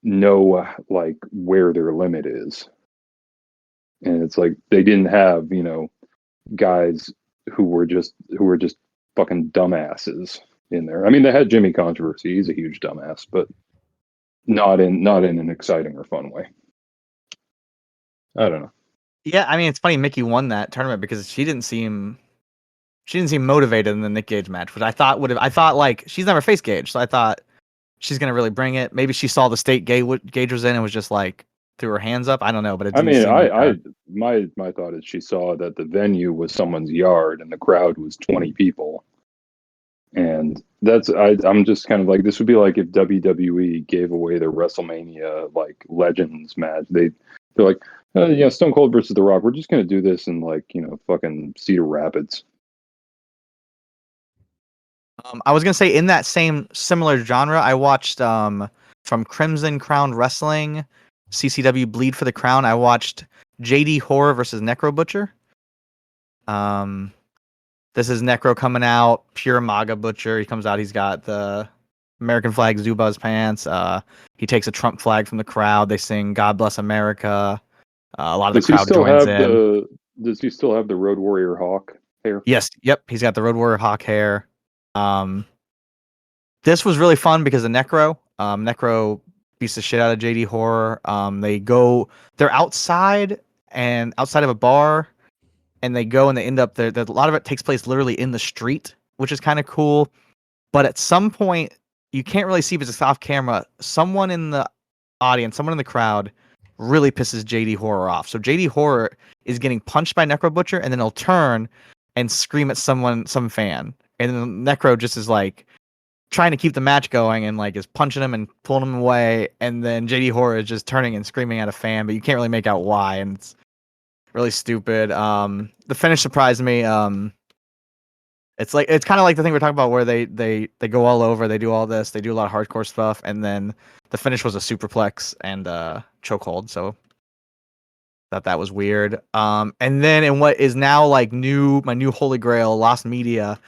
G: know like where their limit is, and it's like they didn't have guys who were just fucking dumbasses in there. I mean, they had Jimmy Controversy; he's a huge dumbass, but not in an exciting or fun way. I don't know.
E: Yeah, I mean, it's funny Mickey won that tournament because she didn't seem motivated in the Nick Gage match, which I thought like she's never faced Gage, so I thought she's gonna really bring it. Maybe she saw the state Gage was in and was just like threw her hands up. I don't know, but it didn't seem
G: my thought is she saw that the venue was someone's yard and the crowd was 20 people. And I'm just kind of like, this would be like if WWE gave away their WrestleMania like Legends match. They're like, Stone Cold versus The Rock. We're just gonna do this in like fucking Cedar Rapids.
E: I was gonna say in that same similar genre, I watched from Crimson Crown Wrestling, CCW Bleed for the Crown. I watched JD Horror versus Necro Butcher. This is Necro coming out, pure MAGA Butcher. He comes out, he's got the American flag Zubaz pants. He takes a Trump flag from the crowd. They sing "God Bless America." A lot of the crowd joins in.
G: Does he still have the Road Warrior Hawk hair?
E: Yes, yep. He's got the Road Warrior Hawk hair. This was really fun because of Necro. Necro beats the shit out of JD Horror. They're outside of a bar, and they go and they end up there. A lot of it takes place literally in the street, which is kind of cool. But at some point, you can't really see if it's off camera. Someone in the audience, someone in the crowd, really pisses JD Horror off. So JD Horror is getting punched by Necro Butcher, and then he'll turn and scream at some fan. And then Necro just is like trying to keep the match going and like is punching him and pulling him away. And then JD Horror is just turning and screaming at a fan, but you can't really make out why. And it's really stupid. The finish surprised me. It's kind of like the thing we're talking about where they go all over, they do all this, they do a lot of hardcore stuff, and then the finish was a superplex and chokehold. So that was weird. And then in what is now like my new holy grail, Lost Media,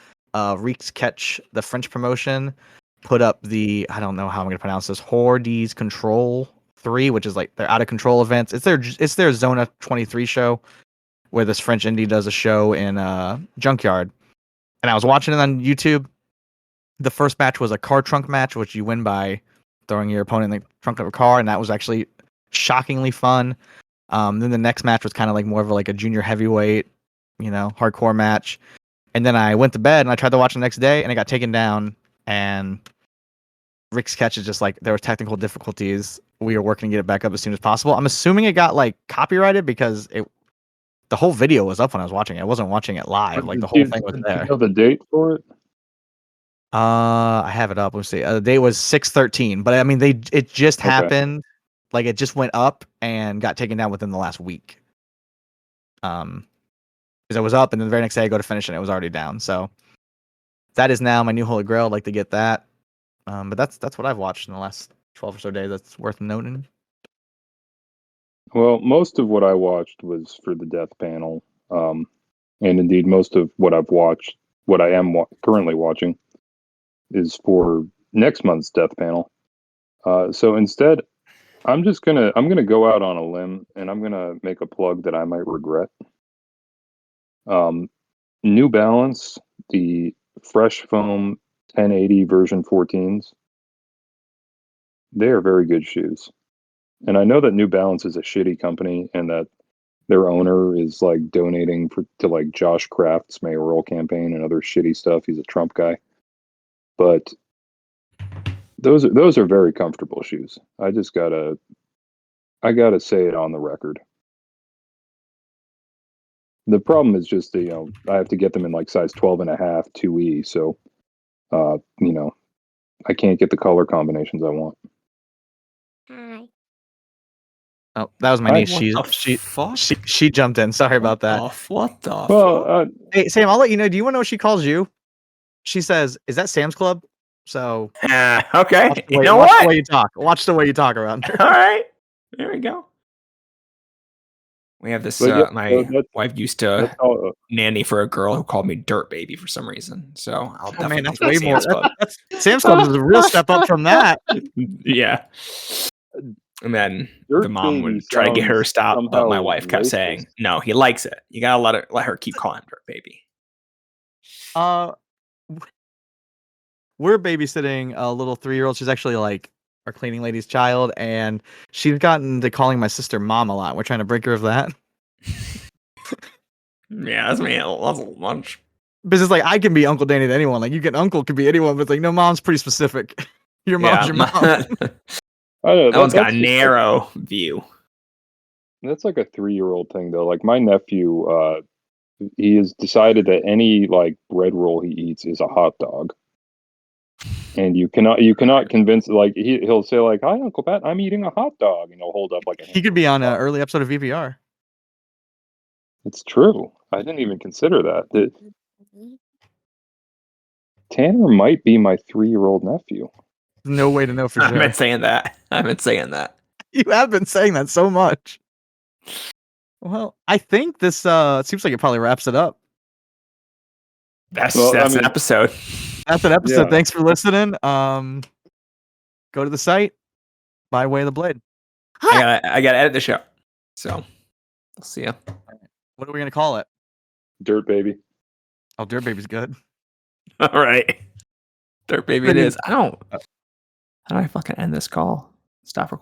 E: Reeks Catch, the French promotion, put up the, I don't know how I'm gonna pronounce this, Hordes Control 3, which is like their out of control events. It's their Zona 23 show where this French indie does a show in Junkyard. And I was watching it on YouTube. The first match was a car trunk match, which you win by throwing your opponent in the trunk of a car, and that was actually shockingly fun. Then the next match was kind of like more of like a junior heavyweight, hardcore match. And then I went to bed and I tried to watch the next day, and it got taken down. And Rick's Catch is just like there were technical difficulties we are working to get it back up as soon as possible. I'm assuming it got like copyrighted because the whole video was up when I was watching it. I wasn't watching it live. Like the whole thing was there.
G: Do you know the date for it?
E: I have it up. Let's see. The date was 6/13, but I mean, it just happened. Like it just went up and got taken down within the last week. Because it was up, and then the very next day I go to finish it, and it was already down. So that is now my new holy grail. I'd like to get that. But that's what I've watched in the last 12 or so days. That's worth noting.
G: Well, most of what I watched was for the death panel, and indeed most of what I've watched, what I am currently watching, is for next month's death panel. So instead, I'm gonna go out on a limb, and I'm gonna make a plug that I might regret. New Balance, the Fresh Foam 1080 version 14s, they are very good shoes. And I know that New Balance is a shitty company, and that their owner is like donating to like Josh Kraft's mayoral campaign and other shitty stuff. He's a Trump guy, but those are very comfortable shoes. I gotta say it on the record. The problem is just I have to get them in like size 12.5, 2E. So, I can't get the color combinations I want.
A: Hi.
E: Oh, that was my
G: Hi,
E: niece. She jumped in. Sorry about that.
F: What the fuck?
G: Well,
E: Hey, Sam, I'll let you know. Do you want to know what she calls you? She says, "Is that Sam's Club?" So
F: Okay. You know
E: watch
F: what?
E: the way you talk. Watch the way you talk around her.
F: All right. There we go. We have this.
G: But yeah,
F: my
G: so
F: wife used
G: that's
F: to
G: all.
F: nanny for a girl who called me Dirt Baby for some reason. So I'll
E: Oh man,
F: definitely
E: that's
F: take
E: way
F: that
E: more.
F: Sam's Club.
E: Sam's Club is a real step up from that.
F: Yeah. And then
G: Dirt
F: the mom
G: Baby
F: would try to get her to
G: sounds
F: stop, but my
G: somehow
F: wife kept
G: racist.
F: saying, "No, he likes it. You gotta let her keep calling him Dirt Baby."
E: We're babysitting a little 3-year-old. She's actually like our cleaning lady's child, and she's gotten to calling my sister Mom a lot. We're trying to break her of that.
F: Yeah, that's me. That's a little much.
E: Because it's like I can be Uncle Danny to anyone. Like Uncle could be anyone, but it's like no, Mom's pretty specific. Your mom's your mom.
F: that
G: I know,
F: one's got a
G: that's just
F: narrow view.
G: that's like a 3-year-old thing though. Like my nephew, he has decided that any like bread roll he eats is a hot dog. And you cannot convince, like he'll say like, "Hi, Uncle Pat, I'm eating a hot dog," and he'll hold up like a.
E: He could be on an early episode of VPR.
G: It's true. I didn't even consider that. Tanner might be my 3-year-old nephew.
E: No way to know for
F: I've
E: sure.
F: been saying that.
E: You have been saying that so much. Well, I think this seems like it probably wraps it up.
F: That's
G: Well,
F: an episode.
E: That's an episode.
G: Yeah.
E: Thanks for listening. Go to the site, buy Way of the Blade.
F: I gotta edit the show. So I'll see ya.
E: What are we gonna call it?
G: Dirt Baby.
E: Oh, Dirt Baby's good.
F: All right. Dirt Baby it
E: Then you-
F: is. How do I fucking end this call? Stop recording.